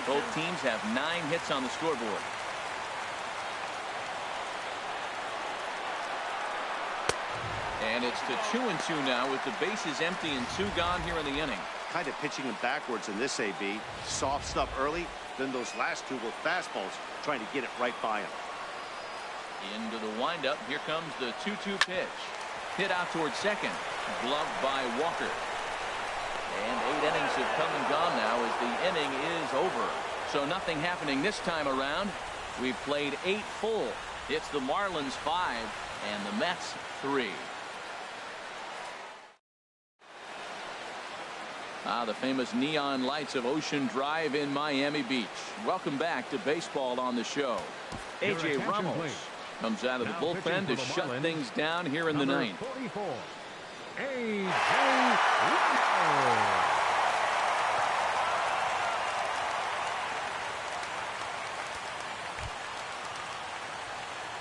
Both teams have 9 hits on the scoreboard. And it's to 2-2 now with the bases empty and 2 gone here in the inning. Kind of pitching him backwards in this AB. Soft stuff early, then those last 2 were fastballs, trying to get it right by him. Into the windup. Here comes the 2-2 pitch. Hit out towards second. Gloved by Walker. And 8 innings have come and gone now as the inning is over. So nothing happening this time around. We've played 8 full. It's the Marlins 5 and the Mets 3. The famous neon lights of Ocean Drive in Miami Beach. Welcome back to baseball on the show. A.J. Ramos comes out of the bullpen to shut things down here in the ninth. 44, A.J. Ramos.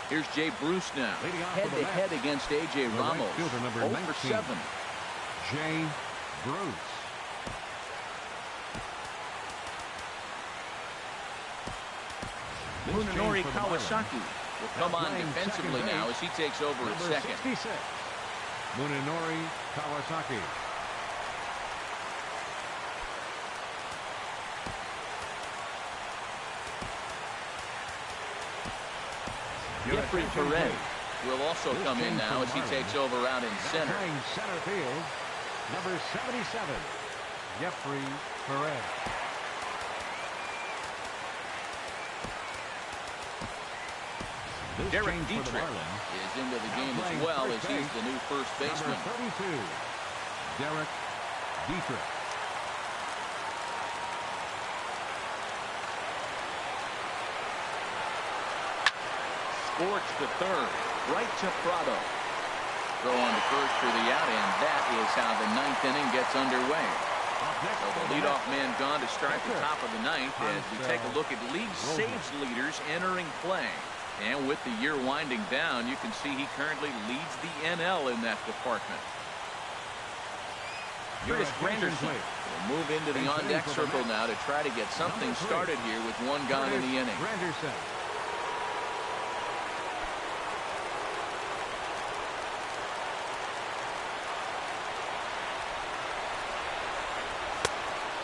Here's Jay Bruce now, head-to-head against A.J. Ramos. 0 for 7. Jay Bruce. Munenori Kawasaki will come on defensively now as he takes over at second. 66. Munenori Kawasaki. Jeffrey Perez will also come in now as he takes over out in center. Playing center field, number 77, Jeffrey Perez. Derek Dietrich is into the game as well as he's the new first baseman. Number 32, Derek Dietrich. Scorched to third, right to Prado. Throw on to first for the out, and that is how the ninth inning gets underway. So the leadoff man gone to start the top of the ninth as we take a look at league saves leaders entering play. And with the year winding down, you can see he currently leads the NL in that department. Curtis Granderson will move into the on-deck circle now to try to get something started here with 1 gone in the inning. Granderson.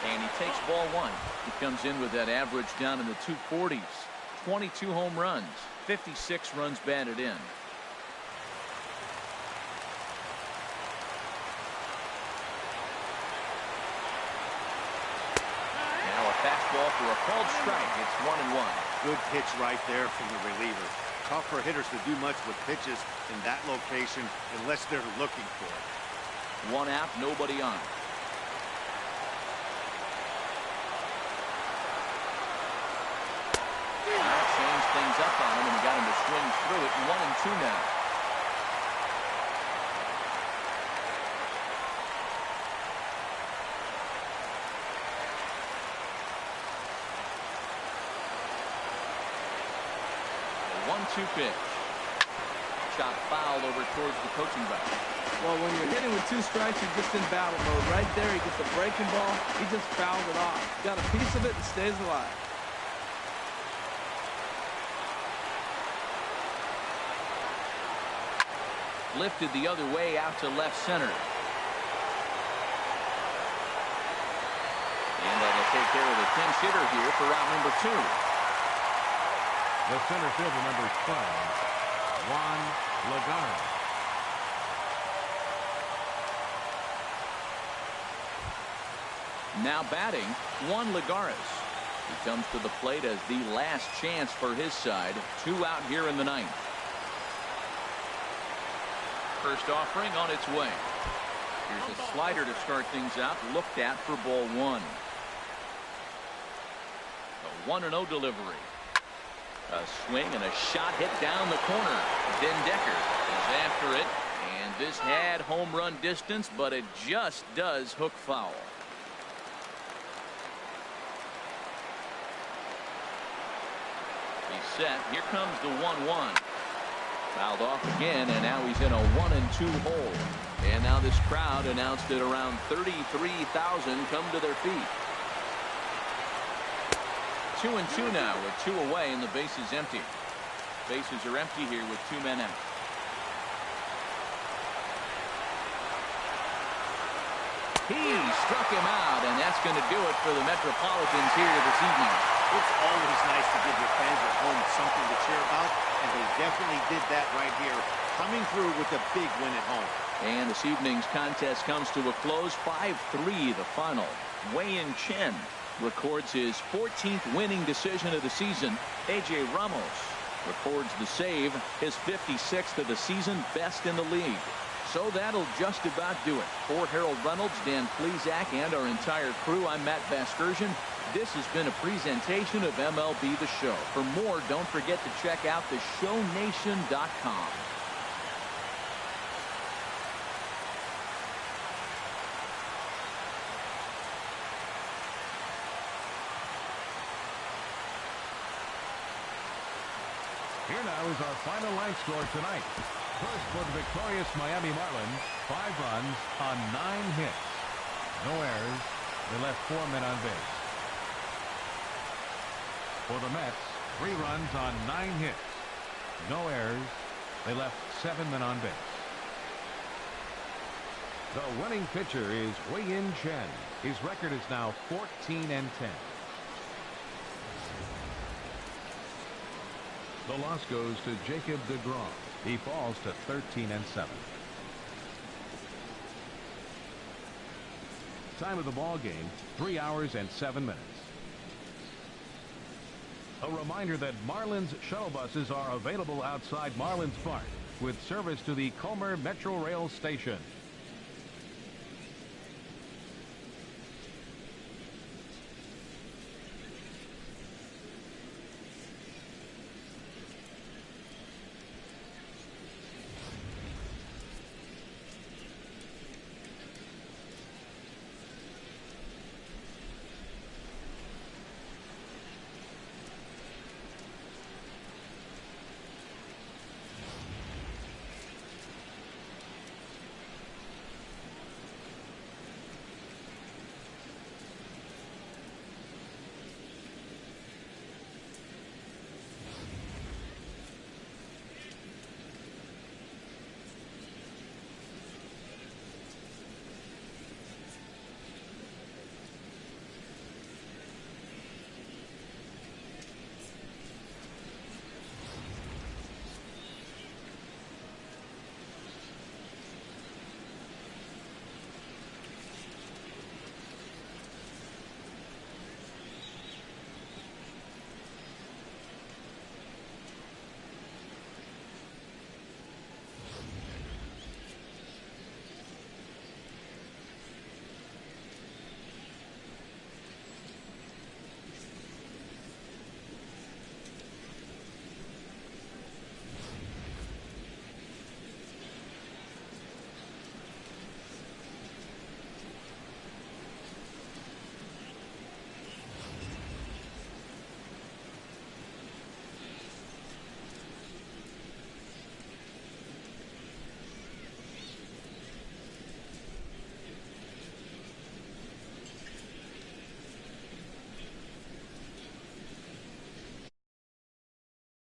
And he takes ball 1. He comes in with that average down in the 240s. 22 home runs, 56 runs batted in. Now a fastball for a called strike. It's 1-1. Good pitch right there from the reliever. Tough for hitters to do much with pitches in that location unless they're looking for it. 1 out, nobody on. Things up on him, and he got him to swing through it. 1-2 now. The 1-2 pitch. Shot fouled over towards the coaching box. Well, when you're hitting with 2 strikes, you're just in battle mode. Right there, he gets a breaking ball. He just fouled it off. Got a piece of it and stays alive. Lifted the other way out to left center. And that'll take care of the pinch hitter here for route number 2. The center fielder, number 12, Juan Lagares. Now batting, Juan Lagares. He comes to the plate as the last chance for his side. 2 out here in the 9th. First offering on its way. Here's a slider to start things out. Looked at for ball 1. A 1-0 delivery. A swing and a shot hit down the corner. Den Decker is after it. And this had home run distance, but it just does hook foul. He's set. Here comes the 1-1. Fouled off again, and now he's in a 1-2 hole. And now this crowd announced that around 33,000 come to their feet. 2-2 now with 2 away and the bases empty. Bases are empty here with 2 men out. He struck him out, and that's going to do it for the Metropolitans here this evening. It's always nice to give your fans at home something to cheer about, and they definitely did that right here, coming through with a big win at home. And this evening's contest comes to a close. 5-3 the final. Wei-Yin Chen records his 14th winning decision of the season. A.J. Ramos records the save, his 56th of the season, best in the league. So that'll just about do it. For Harold Reynolds, Dan Plesac, and our entire crew, I'm Matt Vasgersian. This has been a presentation of MLB The Show. For more, don't forget to check out theshownation.com. Here now is our final line score tonight. First for the victorious Miami Marlins, 5 runs on 9 hits. No errors. They left 4 men on base. For the Mets, 3 runs on 9 hits. No errors. They left 7 men on base. The winning pitcher is Wei-Yin Chen. His record is now 14-10. The loss goes to Jacob deGrom. He falls to 13-7. Time of the ball game, 3 hours and 7 minutes. A reminder that Marlins shuttle buses are available outside Marlins Park with service to the Comer Metro Rail station.